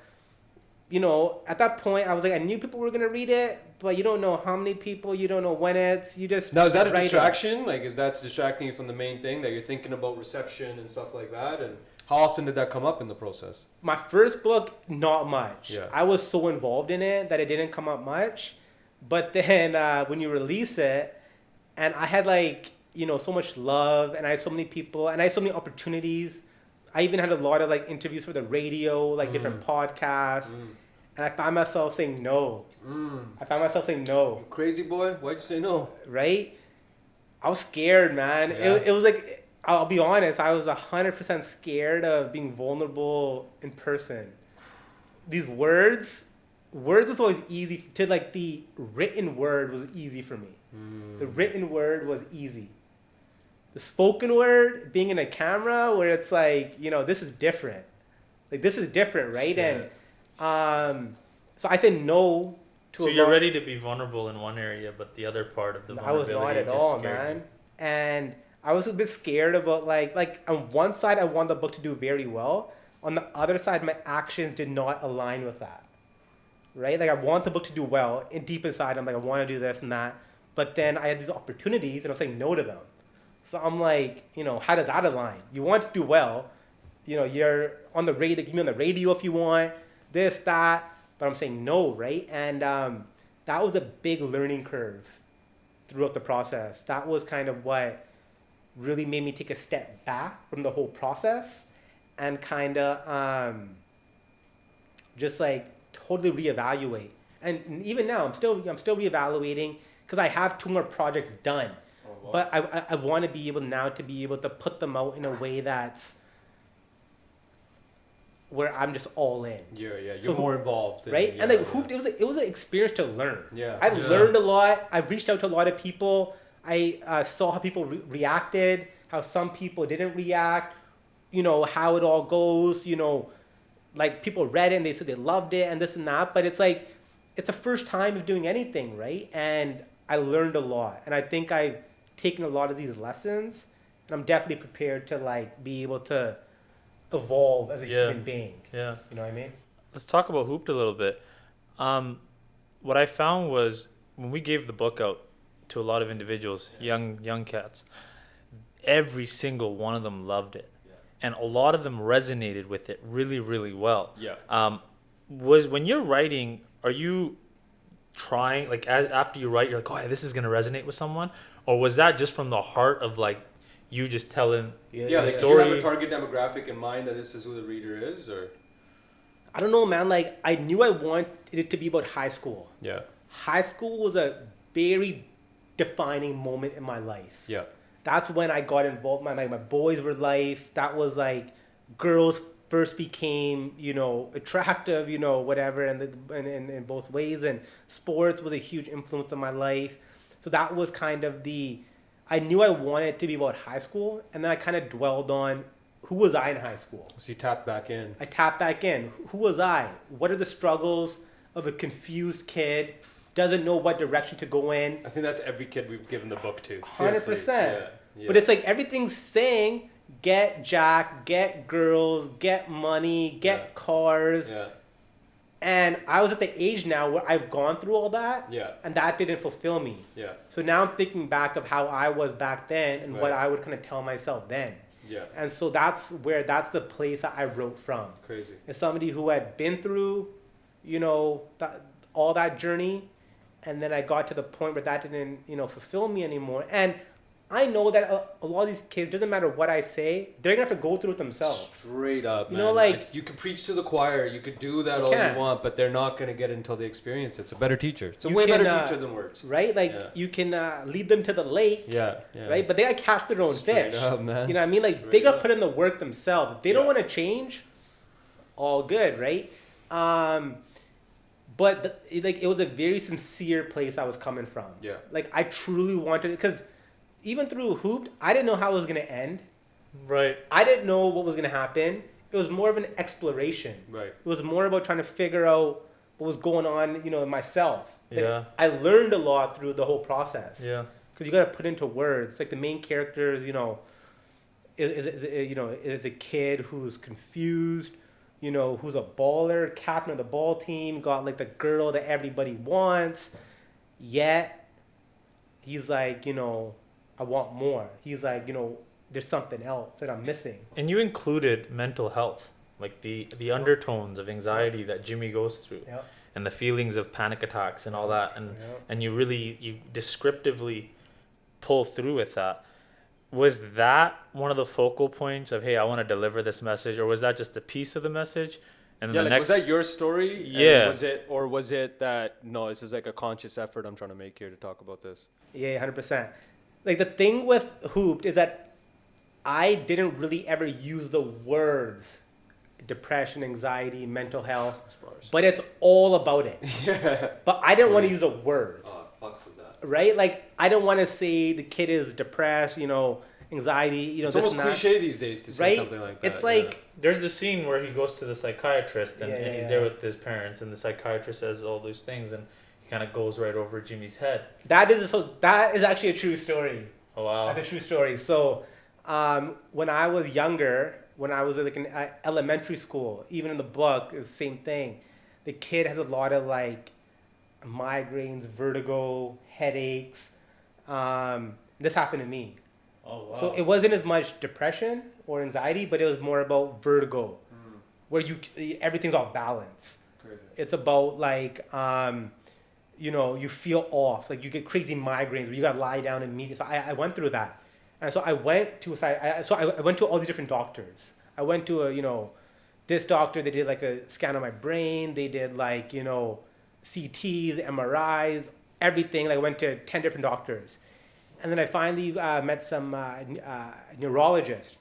You know, at that point, I was like, I knew people were gonna read it, but you don't know how many people. You don't know when you just. Now, is that a write it. distraction? Like, is that distracting you from the main thing that you're thinking about reception and stuff like that? And how often did that come up in the process? My first book, not much. Yeah. I was so involved in it that it didn't come up much. But then when you release it, and I had like, you know, so much love, and I had so many people, and I had so many opportunities. I even had a lot of like interviews for the radio, like different podcasts, and I found myself saying no. I found myself saying no. Crazy boy, why'd you say no? Right? I was scared, man. Yeah. It was like, I'll be honest, I was 100% scared of being vulnerable in person. These words was always easy to, like, the written word was easy for me. The written word was easy. The spoken word, being in a camera where it's like, you know, this is different. Like, this is different, right? Shit. And so I said no to So a you're lot. ready to be vulnerable in one area, but the other part of the I was vulnerability not at just all, scared man. you. And I was a bit scared about like on one side I want the book to do very well. On the other side, my actions did not align with that. Right? Like I want the book to do well. And deep inside, I'm like, I want to do this and that. But then I had these opportunities and I was saying no to them. So I'm like, you know, how did that align? You want to do well. You know, you're on the radio, you can be on the radio if you want, this, that. But I'm saying no, right? And that was a big learning curve throughout the process. That was kind of what really made me take a step back from the whole process and kind of just like totally reevaluate. And even now, I'm still reevaluating because I have 2 more projects done. Oh, wow. But I want to be able now to be able to put them out in a way that's where I'm just all in. You're So more involved. Right? Yeah, and like yeah. Hooped, it was an experience to learn. Yeah. I Yeah. learned a lot. I reached out to a lot of people. I saw how people reacted, how some people didn't react, you know, how it all goes, you know, like people read it and they said they loved it and this and that. But it's like, it's the first time of doing anything, right? And I learned a lot. And I think I've taken a lot of these lessons and I'm definitely prepared to like be able to evolve as a Yeah. human being. Yeah. You know what I mean? Let's talk about Hooped a little bit. What I found was when we gave the book out to a lot of individuals, young cats, every single one of them loved it. And a lot of them resonated with it really, really well. Yeah. Was when you're writing, are you trying, like after you write, you're like, oh, this is going to resonate with someone? Or was that just from the heart of like you just telling Yeah, the like, story? did you have a target demographic in mind that this is who the reader is, or? I don't know, man. Like, I knew I wanted it to be about high school. Yeah. High school was a very defining moment in my life. Yeah. That's when I got involved. My boys were life. That was like girls first became, you know, attractive, you know, whatever, and in both ways. And sports was a huge influence on my life. So that was kind of I knew I wanted it to be about high school. And then I kind of dwelled on who was I in high school? So you tapped back in. I tapped back in. Who was I? What are the struggles of a confused kid? Doesn't know what direction to go in. I think that's every kid we've given the book to. 100%. Yeah. But it's like everything's saying get jack, get girls, get money, get cars. Yeah. And I was at the age now where I've gone through all that. Yeah. And that didn't fulfill me. Yeah. So now I'm thinking back of how I was back then and what Right. I would kind of tell myself then. Yeah. And so that's the place that I wrote from. Crazy. As somebody who had been through, you know, all that journey, and then I got to the point where that didn't, you know, fulfill me anymore. And I know that a lot of these kids, doesn't matter what I say, they're gonna have to go through it themselves. Straight up, You man. know, like- It's- you can preach to the choir, you could do that all can. you want, but they're not gonna get it until they experience it. It's a better teacher. It's a You way can, better teacher than words. Right? Like Yeah. you can lead them to the lake, Yeah. Yeah. right? But they gotta catch their own Straight fish. up, man. You know what I mean? Like they Straight gotta up. put in the work themselves. If they don't Yeah. want to change, all good, right? But it was a very sincere place I was coming from. Yeah. Like I truly wanted it because even through Hooped, I didn't know how it was gonna end. Right. I didn't know what was gonna happen. It was more of an exploration. Right. It was more about trying to figure out what was going on, you know, in myself. Like, Yeah. I learned a lot through the whole process. Yeah. Because you got to put into words. Like the main character is, is a kid who's confused, who's a baller, captain of the ball team, got like the girl that everybody wants, yet he's like, I want more. He's like, there's something else that I'm missing. And you included mental health, like the undertones of anxiety that Jimmy goes through, Yep. and the feelings of panic attacks and all that, and Yep. and you descriptively pull through with that. Was that one of the focal points of, hey, I want to deliver this message, or was that just a piece of the message? And then Was that your story? Yeah. And was it that, no, this is like a conscious effort I'm trying to make here to talk about this? Yeah, 100%. Like the thing with Hooped is that I didn't really ever use the words depression, anxiety, mental health, but it's all about it. Yeah. But I didn't want to use a word. Oh, fucks with that. Right? Like, I don't want to say the kid is depressed, anxiety, It's this almost and that. cliche these days to say Right? something like that. It's like, there's the scene where he goes to the psychiatrist and, Yeah, and he's yeah, there yeah. with his parents, and the psychiatrist says all those things, and he kind of goes right over Jimmy's head. that is actually a true story. Oh wow. That's a true story. So, when I was younger, when I was like in elementary school, even in the book, it's the same thing. The kid has a lot of like migraines, vertigo, headaches. This happened to me. Oh wow. So it wasn't as much depression or anxiety, but it was more about vertigo, where everything's off balance. Crazy. It's about like you feel off, like you get crazy migraines where you gotta lie down and meet. So I went through that, and so I went to I went to all these different doctors. I went to this doctor. They did like a scan of my brain. They did like CTs, MRIs, everything. Like I went to 10 different doctors. And then I finally met some neurologist,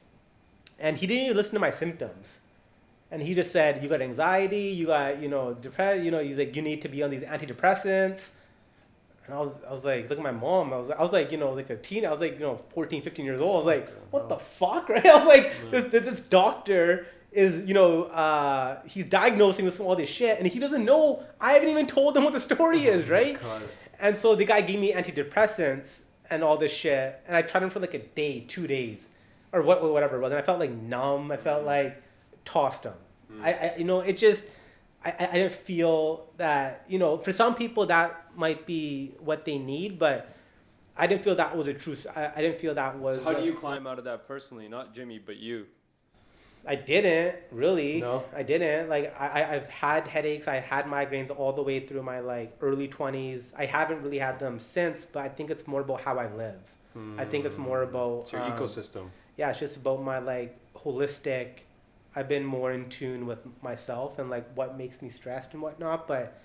and he didn't even listen to my symptoms, and he just said, "You got anxiety, you got depression, he's like, you need to be on these antidepressants." And I was like, look at my mom. I was like like a teen. I was like 14, 15 years old. I was like, what the fuck, right? I was like, this doctor is he's diagnosing with all this shit, and he doesn't know. I haven't even told him what the story is, right? God. And so the guy gave me antidepressants and all this shit, and I tried them for like a day, 2 days, or whatever it was, and I felt like numb. I felt like tossed them. I didn't feel that, for some people that might be what they need, but I didn't feel that was a true. I didn't feel that was. So how do you climb out of that personally? Not Jimmy, but you. I didn't really. No? I didn't. Like I've had headaches. I had migraines all the way through my like early 20s. I haven't really had them since, but I think it's more about how I live. I think it's more about It's your ecosystem. Yeah, it's just about my like holistic. I've been more in tune with myself and like what makes me stressed and whatnot. But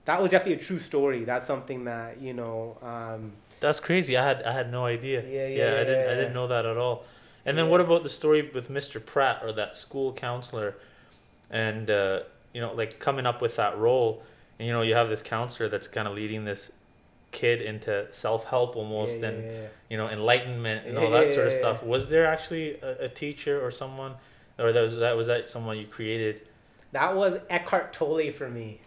that was definitely a true story. That's something that That's crazy. I had no idea. I didn't know that at all. And then what about the story with Mr. Pratt, or that school counselor, and like coming up with that role, and you have this counselor that's kind of leading this kid into self-help almost, and enlightenment and all that sort of stuff. Was there actually a teacher or someone, or was that someone you created? That was Eckhart Tolle for me.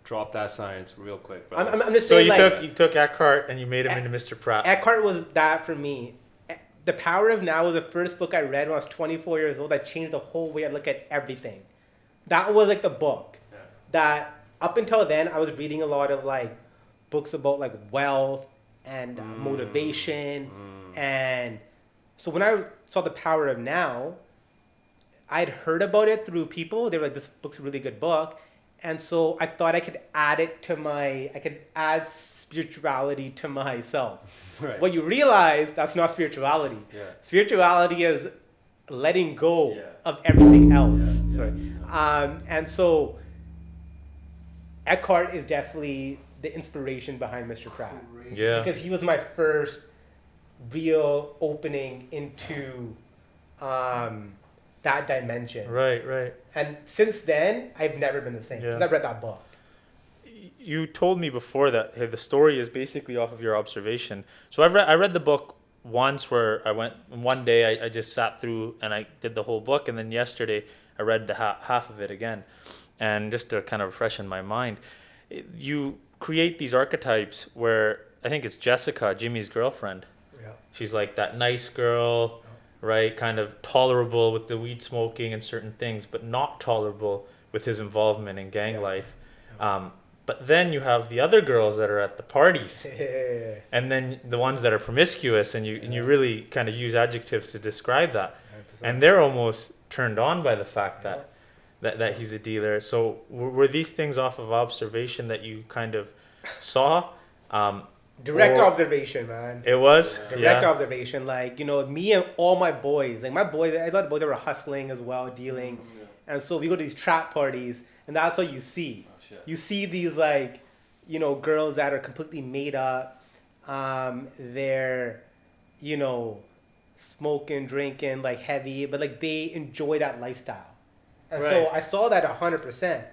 Drop that science real quick. I'm just So saying, you took Eckhart and you made him into Mr. Pratt. Eckhart was that for me. The Power of Now was the first book I read when I was 24 years old. That changed the whole way I look at everything. That was like the book that up until then I was reading a lot of like books about like wealth and motivation. And so when I saw The Power of Now, I'd heard about it through people. They were like, this book's a really good book. And so I thought I could add spirituality to myself. Right. What you realize, that's not spirituality. Yeah. Spirituality is letting go of everything else. Yeah. And so Eckhart is definitely the inspiration behind Mr. Pratt. Yeah. Because he was my first real opening into that dimension. Right. And since then, I've never been the same. Yeah. I've read that book. You told me before that, hey, the story is basically off of your observation. So I read the book once, where I went one day, I just sat through and I did the whole book, and then yesterday I read the half of it again, and just to kind of freshen my mind. You create these archetypes where I think it's Jessica, Jimmy's girlfriend. Yeah. She's like that nice girl, right? Kind of tolerable with the weed smoking and certain things, but not tolerable with his involvement in gang life. But then you have the other girls that are at the parties, and then the ones that are promiscuous, and you really kind of use adjectives to describe that, 100%. and they're almost turned on by the fact that he's a dealer. So were these things off of observation that you kind of saw? Direct or- observation, man. It was Direct observation. Like, me and all my boys, like my boys, I thought the boys were hustling as well, dealing. And so we go to these trap parties, and that's what you see. You see these, like, girls that are completely made up. They're, smoking, drinking, like, heavy, but, like, they enjoy that lifestyle. And so I saw that 100%.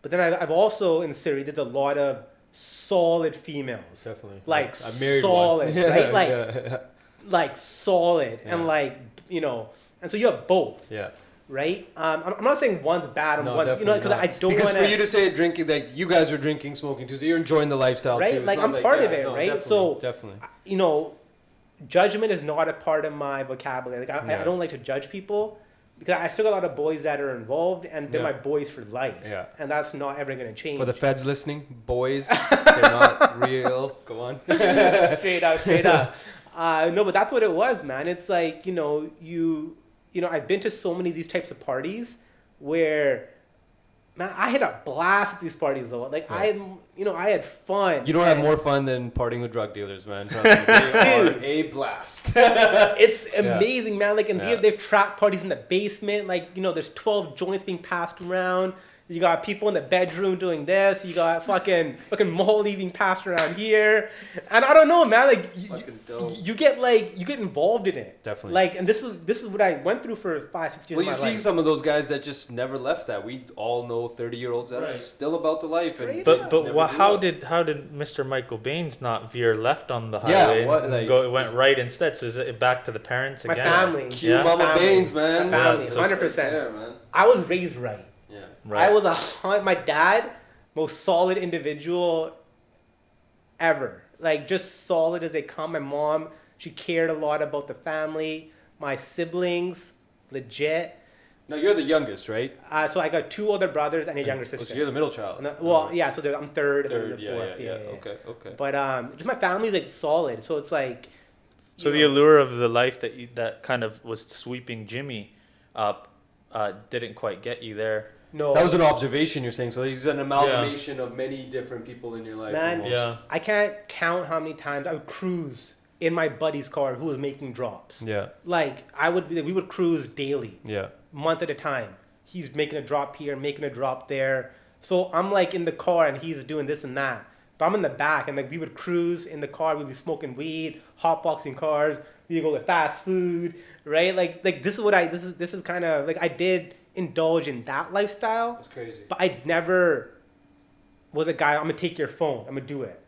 But then I've also, in Surrey, there's a lot of solid females. Definitely. Like, I married solid, one. right? Like, like solid. Yeah. And, like, and so you have both. Yeah. Right? I'm not saying one's bad and No, one's, definitely because not. I don't Because want for you to say drinking, that you guys were drinking, smoking too, so you're enjoying the lifestyle right? too. It's Like, not I'm part of it, no, right? Definitely, So, definitely. Judgment is not a part of my vocabulary. Like, I don't like to judge people because I still got a lot of boys that are involved, and they're my boys for life. Yeah. And that's not ever going to change. For the feds listening, boys, they're not real. Go on. Straight up. No, but that's what it was, man. It's like, I've been to so many of these types of parties where, man, I had a blast at these parties though. Like, I had fun. You don't have more fun than partying with drug dealers, man. Trust me. They are a blast. It's amazing, man. Like, and they've trap parties in the basement. Like, there's 12 joints being passed around. You got people in the bedroom doing this. You got fucking Molly being passed around here. And I don't know, man. Like, you get involved in it. Definitely. Like, and this is what I went through for 5-6 years of my life. Well, you see some of those guys that just never left that. We all know 30-year-olds that are still about the life. How did Mr. Michael Bains not veer left on the highway and went right instead? So is it back to the parents my again? family. Cue Mama Bains, man. My family, 100%. Man. I was raised right. Yeah. Right. I was my dad, most solid individual ever. Like, just solid as they come. My mom, she cared a lot about the family. My siblings, legit. No, you're the youngest, right? So I got 2 older brothers and a younger sister. So you're the middle child. So I'm third. Third, and yeah. fourth. Okay. But just my family's like solid. So it's like. So the allure of the life that kind of was sweeping Jimmy up didn't quite get you there. No. That was an observation you're saying. So he's an amalgamation of many different people in your life. Man, almost. I can't count how many times I would cruise in my buddy's car who was making drops. Yeah. Like, we would cruise daily. Yeah. Month at a time. He's making a drop here, making a drop there. So I'm like in the car and he's doing this and that. But I'm in the back and like we would cruise in the car. We'd be smoking weed, hotboxing cars. We'd go with fast food, right? Like this is kind of like I did indulge in that lifestyle. That's crazy. But I never was a guy. I'm gonna take your phone. I'm gonna do it.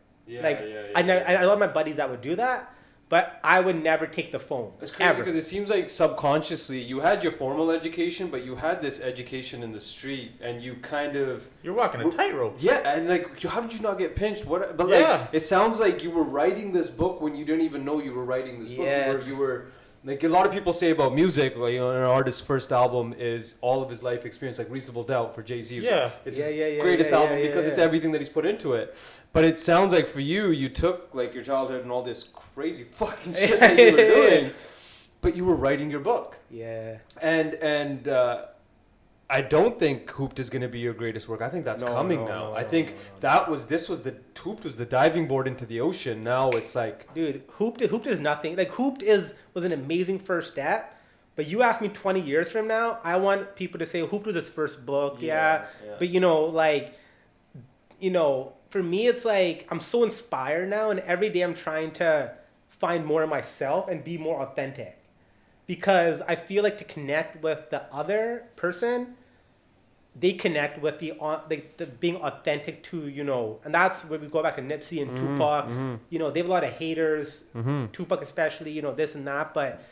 I love my buddies that would do that. But I would never take the phone. It's crazy because it seems like subconsciously you had your formal education, but you had this education in the street, and you kind of you're walking a tightrope. Yeah, and like, how did you not get pinched? What? But Yeah. like, it sounds like you were writing this book when you didn't even know you were writing this book. You were like a lot of people say about music, like, an artist's first album is all of his life experience, like Reasonable Doubt for Jay-Z. Yeah. It's his greatest album because it's everything that he's put into it. But it sounds like for you took like your childhood and all this crazy fucking shit that you were doing, but you were writing your book. Yeah. And I don't think Hooped is going to be your greatest work. I think that's coming now. I think Hooped was the diving board into the ocean. Now it's like, dude, Hooped is nothing. Like, Hooped was an amazing first step. But you ask me 20 years from now, I want people to say Hooped was his first book. Yeah. But for me, it's like I'm so inspired now, and every day I'm trying to find more of myself and be more authentic. Because I feel like to connect with the other person, they connect with the being authentic to, and that's where we go back to Nipsey and Tupac. They have a lot of haters, Tupac especially, this and that, but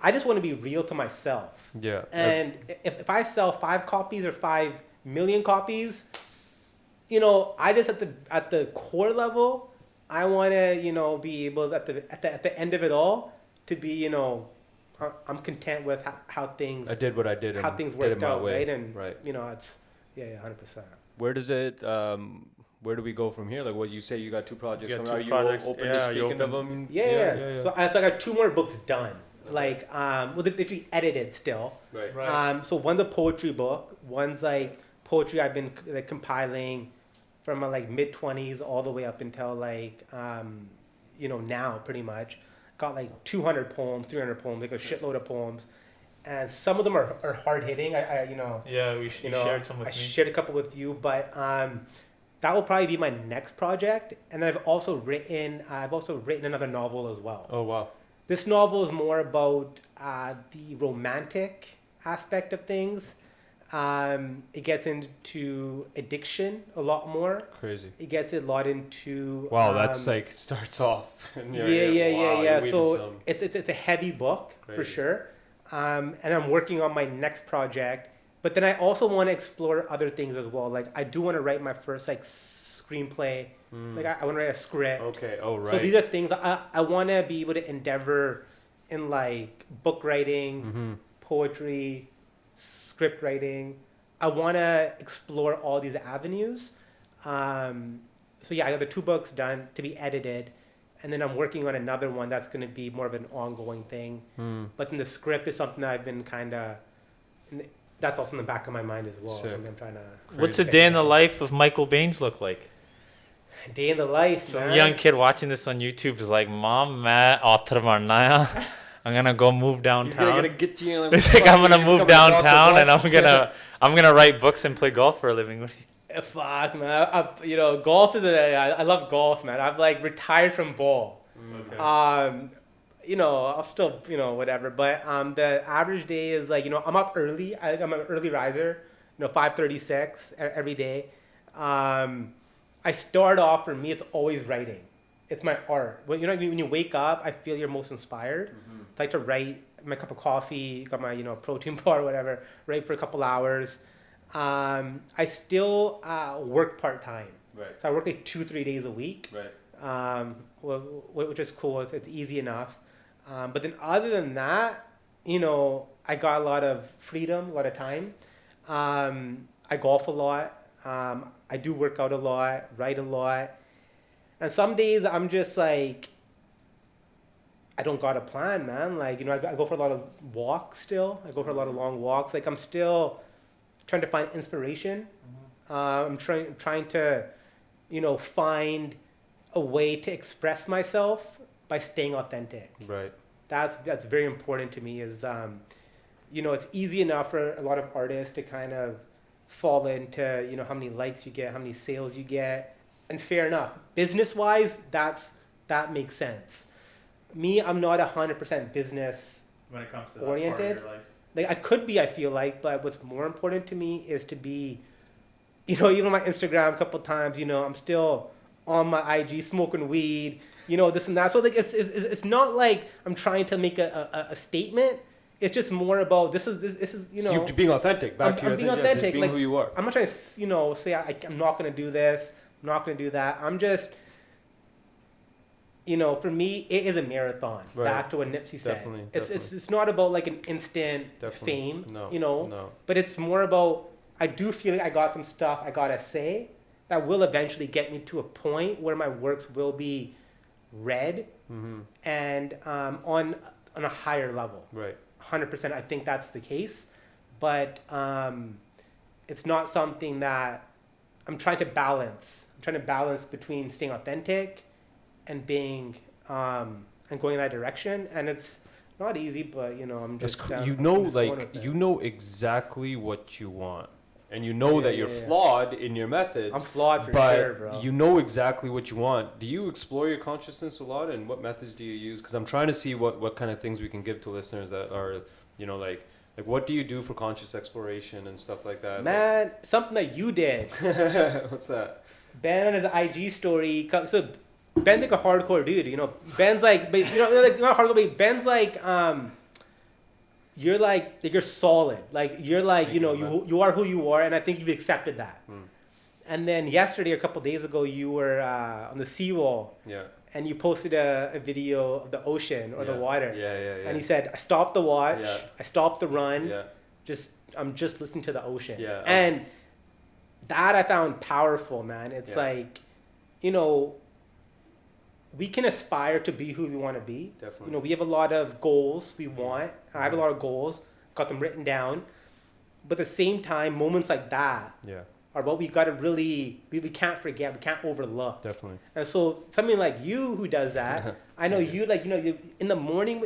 I just want to be real to myself. Yeah. And if I sell 5 copies or 5 million copies, I just at the core level, I want to, be able at the end of it all to be, I'm content with how things I did what I did. how and things did it worked my out, way. right? And Right. it's 100%. Where does it? Where do we go from here? Like, what you say, you got two projects. You got coming. two Are projects. you open Yeah, to you speaking of open- them? Yeah. So I got 2 more books done. Like, well, if you edited still. Right. Right. So one's a poetry book. One's like poetry I've been like compiling from my like mid-20s all the way up until like now pretty much. Got like 200 poems, 300 poems, like a shitload of poems, and some of them are hard hitting. I Yeah, you shared some with I me. shared a couple with you, but that will probably be my next project. And then I've also written another novel as well. Oh wow. This novel is more about the romantic aspect of things. It gets into addiction a lot more. Crazy. It gets a lot into Wow, that's like starts off. And yeah. you're So some- it's a heavy book for Crazy. sure. And I'm working on my next project. But then I also want to explore other things as well. Like I do want to write my first like screenplay. Like I want to write a script. Okay. Oh right. So these are things I want to be able to endeavor in like book writing, poetry, script writing. I want to explore all these avenues. So yeah, I got the 2 books done to be edited, and then I'm working on another one that's going to be more of an ongoing thing. But then the script is something that I've been that's also in the back of my mind as well. Sick. Something I'm trying to. What's a day in the life of Michael Bains look like? Day in the life, Some man. young kid watching this on YouTube is like, "Mom, मैं author बनना है. I'm gonna go move He's downtown." gonna get you. It's like I'm gonna move downtown and I'm gonna write books and play golf for a living. Fuck, man. Golf is I love golf, man. I've like retired from ball. Okay. I'll still, whatever. But the average day is like, I'm up early. I'm an early riser. 5:36 every day. I start off, for me, it's always writing. It's my art. When you wake up, I feel you're most inspired. I like to write my cup of coffee, got my protein bar, whatever. Write for a couple hours. I still work part time. Right. So I work like 2-3 days a week. Right. Which is cool. It's easy enough. But then other than that, I got a lot of freedom, a lot of time. I golf a lot. I do work out a lot, write a lot. And some days I'm just like, I don't got a plan, man. Like, I go for a lot of walks still. I go for a lot of long walks. Like, I'm still trying to find inspiration. I'm trying to, find a way to express myself by staying authentic. Right. That's very important to me. Is it's easy enough for a lot of artists to kind of fall into how many likes you get, how many sales you get, and fair enough. Business wise, that makes sense. Me, I'm not 100% business When it comes to oriented. Like I could be, I feel like, but what's more important to me is to be, even on my Instagram a couple times, I'm still on my IG smoking weed, this and that. So like it's not like I'm trying to make a statement. It's just more about this is So you're being authentic. Back to I'm your being authentic. authentic. Being Like, who you are. I'm not trying to say I'm not gonna do this, I'm not gonna do that. I'm just for me, it is a marathon. Right. Back to what Nipsey said. Definitely, It's not about like an instant fame, No. but it's more about I do feel like I got some stuff I gotta say that will eventually get me to a point where my works will be read and on a higher level. Right. 100%, I think that's the case, but it's not something that I'm trying to balance. I'm trying to balance between staying authentic and being and going in that direction, and it's not easy, but I'm just you know exactly what you want, and that you're flawed in your methods. I'm flawed for but sure, bro. You know exactly what you want. Do you explore your consciousness a lot, and what methods do you use? Because I'm trying to see what kind of things we can give to listeners that are like what do you do for conscious exploration and stuff like that? Man, something that you did. What's that? Ben on his IG story. So Ben's like a hardcore dude, Ben's like, but like not hardcore, but Ben's like, you're like you're solid. Like you're like, you are who you are, and I think you've accepted that. And then yesterday, or a couple days ago, you were on the seawall. Yeah. And you posted a video of the ocean or the water. Yeah. And you said, I stopped the watch, Yeah. I stopped the run, Yeah. I'm just listening to the ocean. Yeah. And that I found powerful, man. It's like, you know, we can aspire to be who we want to be. Definitely. You know, we have a lot of goals we want. I have a lot of goals, got them written down. But at the same time, moments like that are what we got to really, we can't forget, we can't overlook. Definitely. And so something like you who does that, I know you, like, you know, you, in the morning,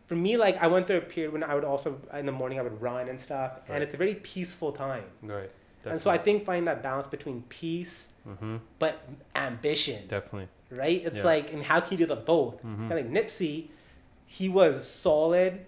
for me, like, I went through a period when I would also, in the morning, I would run and stuff. Right. And it's a very peaceful time. Right. Definitely. And so I think finding that balance between peace, but ambition. Definitely. Right? It's like, and how can you do the both? Kind of like Nipsey, he was solid,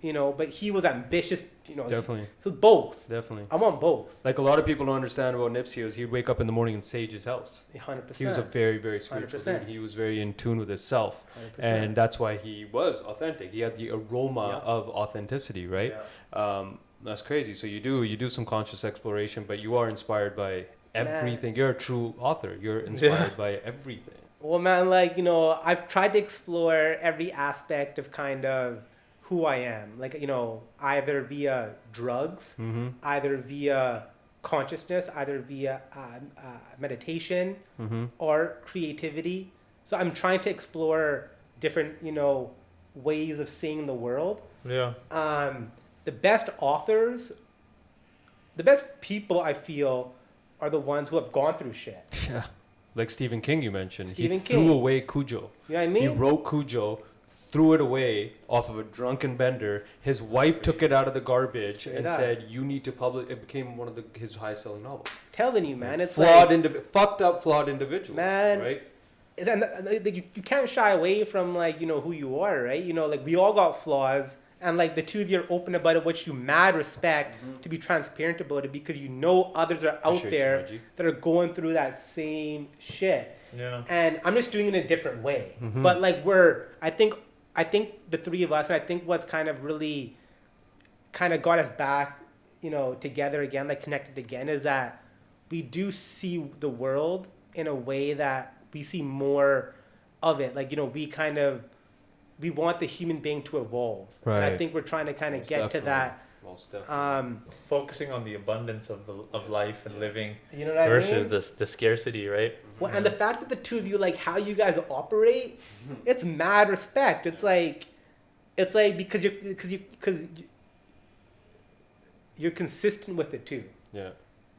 you know, but he was ambitious, you know. Definitely. So both. Definitely. I want both. Like a lot of people don't understand about Nipsey is he'd wake up in the morning and sage his house. 100%. He was a very, very spiritual 100%. dude. He was very in tune with himself. 100%. And that's why he was authentic. He had the aroma of authenticity, right? Yeah. That's crazy. So you do some conscious exploration, but you are inspired by everything. You're a true author. You're inspired by everything. Well, man, like, you know, I've tried to explore every aspect of kind of who I am. Like, you know, either via drugs, either via consciousness, either via meditation or creativity. So I'm trying to explore different, you know, ways of seeing the world. Yeah. The best authors, the best people I feel are the ones who have gone through shit. Yeah. Like Stephen King you mentioned. Stephen he King. threw away Cujo. You know what I mean? He wrote Cujo, threw it away off of a drunken bender. His wife took it out of the garbage and said, you need to publish. It became one of his highest selling novels. Telling you, man. It's flawed, like, fucked up, flawed individuals. Man. Right? And you can't shy away from, like, you know, who you are, right? You know, like, we all got flaws. And, like, the two of you are open about it, which you mad respect to be transparent about it, because you know others are out there that are going through that same shit. Yeah. And I'm just doing it in a different way. But, like, I think the three of us, and I think what's kind of really kind of got us back, you know, together again, like connected again, is that we do see the world in a way that we see more of it. Like, you know, we want the human being to evolve. Right. And I think we're trying to kind of get to that. Most definitely. Focusing on the abundance of life and living, you know what versus I mean? the scarcity, right? Well, and the fact that the two of you, like, how you guys operate, it's mad respect. It's like because you're consistent with it too. Yeah.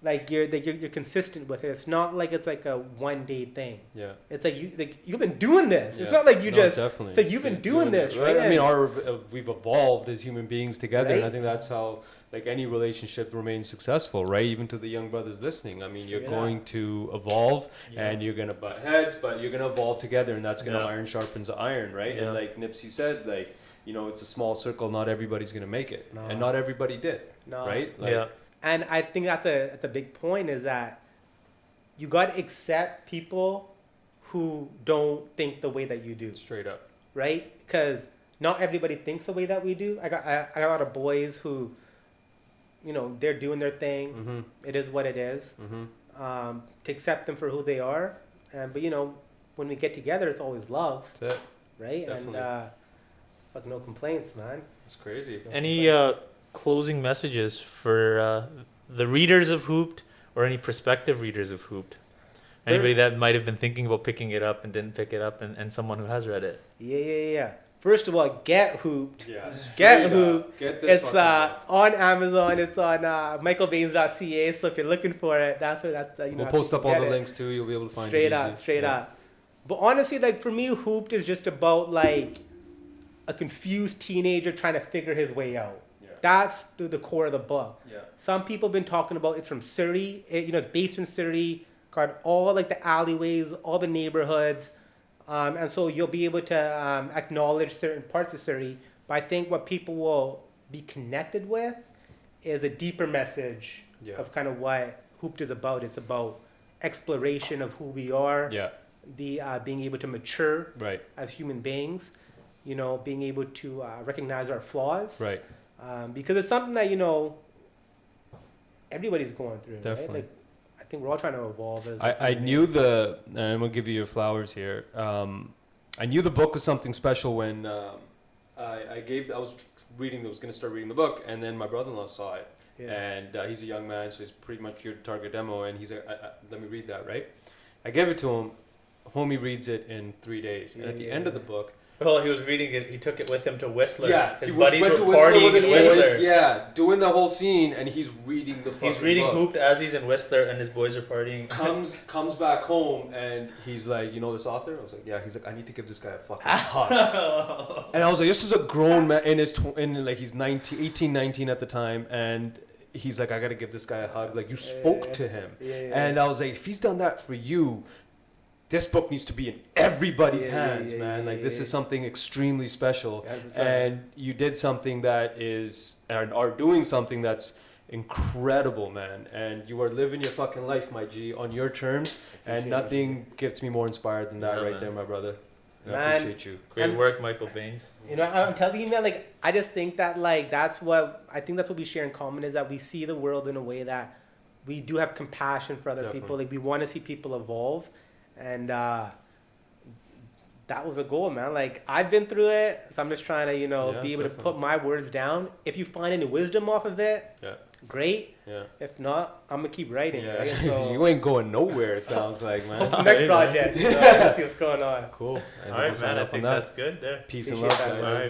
Like you're consistent with it. It's not like it's like a one day thing. Yeah. It's like you've been doing this. Yeah. It's not like you just. Definitely. It's like you've been doing this, right? I mean, we've evolved as human beings together, Right? and I think that's how, like, any relationship remains successful, right? Even to the young brothers listening. I mean, you're going to evolve, and you're gonna butt heads, but you're gonna evolve together, and that's gonna iron sharpens iron, right? Yeah. And like Nipsey said, like, you know, it's a small circle. Not everybody's gonna make it, No. and not everybody did, No. right? Like, Yeah. And I think that's a big point, is that you got to accept people who don't think the way that you do, straight up. right? Because not everybody thinks the way that we do. I got a lot of boys who, you know, they're doing their thing. It is what it is. To accept them for who they are, but you know, when we get together, it's always love, That's it. right? Definitely. And fuck, no complaints, man. It's crazy. Any closing messages for the readers of Hooped, or any prospective readers of Hooped? Anybody that might have been thinking about picking it up and didn't pick it up, and someone who has read it? Yeah. First of all, get Hooped. Yes. Get Hooped. Get this. It's on Amazon. It's on michaelbains.ca. So if you're looking for it, that's where you know. We'll post up all the it. links too. You'll be able to find Straight it up, easy. straight up. But honestly, like, for me, Hooped is just about, like, a confused teenager trying to figure his way out. Yeah. That's the core of the book. Yeah. Some people have been talking about it's from Surrey. It's based in Surrey. Got all, like, the alleyways, all the neighborhoods. And so you'll be able to acknowledge certain parts of Surrey. But I think what people will be connected with is a deeper message of kind of what Hooped is about. It's about exploration of who we are. Yeah. The being able to mature Right. as human beings. You know, being able to recognize our flaws. Right. Because it's something that, you know, everybody's going through. Definitely. Right? Like, I think we're all trying to evolve. As I knew and I'm gonna give you your flowers here. I knew the book was something special when I was gonna start reading the book, and then my brother-in-law saw it, and he's a young man, so he's pretty much your target demo, and he's like, let me read that, right? I gave it to him. Homie reads it in 3 days, and at the end of the book. Well, he was reading it. He took it with him to Whistler. Yeah, his buddies were partying in Whistler. Whistler. Yeah, doing the whole scene, and he's reading the fucking He's reading book. Hooped as he's in Whistler, and his boys are partying. Comes back home, and he's like, you know this author? I was like, yeah. He's like, I need to give this guy a fucking hug. And I was like, this is a grown man he's 18, 19 at the time, and he's like, I gotta give this guy a hug. Like, you spoke to him. And I was like, if he's done that for you, this book needs to be in everybody's hands, man. This is something extremely special. 100%. And you did something that are doing something that's incredible, man. And you are living your fucking life, my G, on your terms. And nothing gets me more inspired than that right there, my brother. And I appreciate you. Great work, Michael Bains. You know, I'm telling you, man, like, I just think that, like, that's what we share in common, is that we see the world in a way that we do have compassion for other people. Like, we want to see people evolve. And that was a goal, man. Like, I've been through it, so I'm just trying to, be able to put my words down. If you find any wisdom off of it, great. Yeah. If not, I'm gonna keep writing. Yeah. Right? So, you ain't going nowhere. It sounds like, man. Next project. Let's see what's going on. Cool. All right, man. I think that's good there. Peace and love, guys. All right.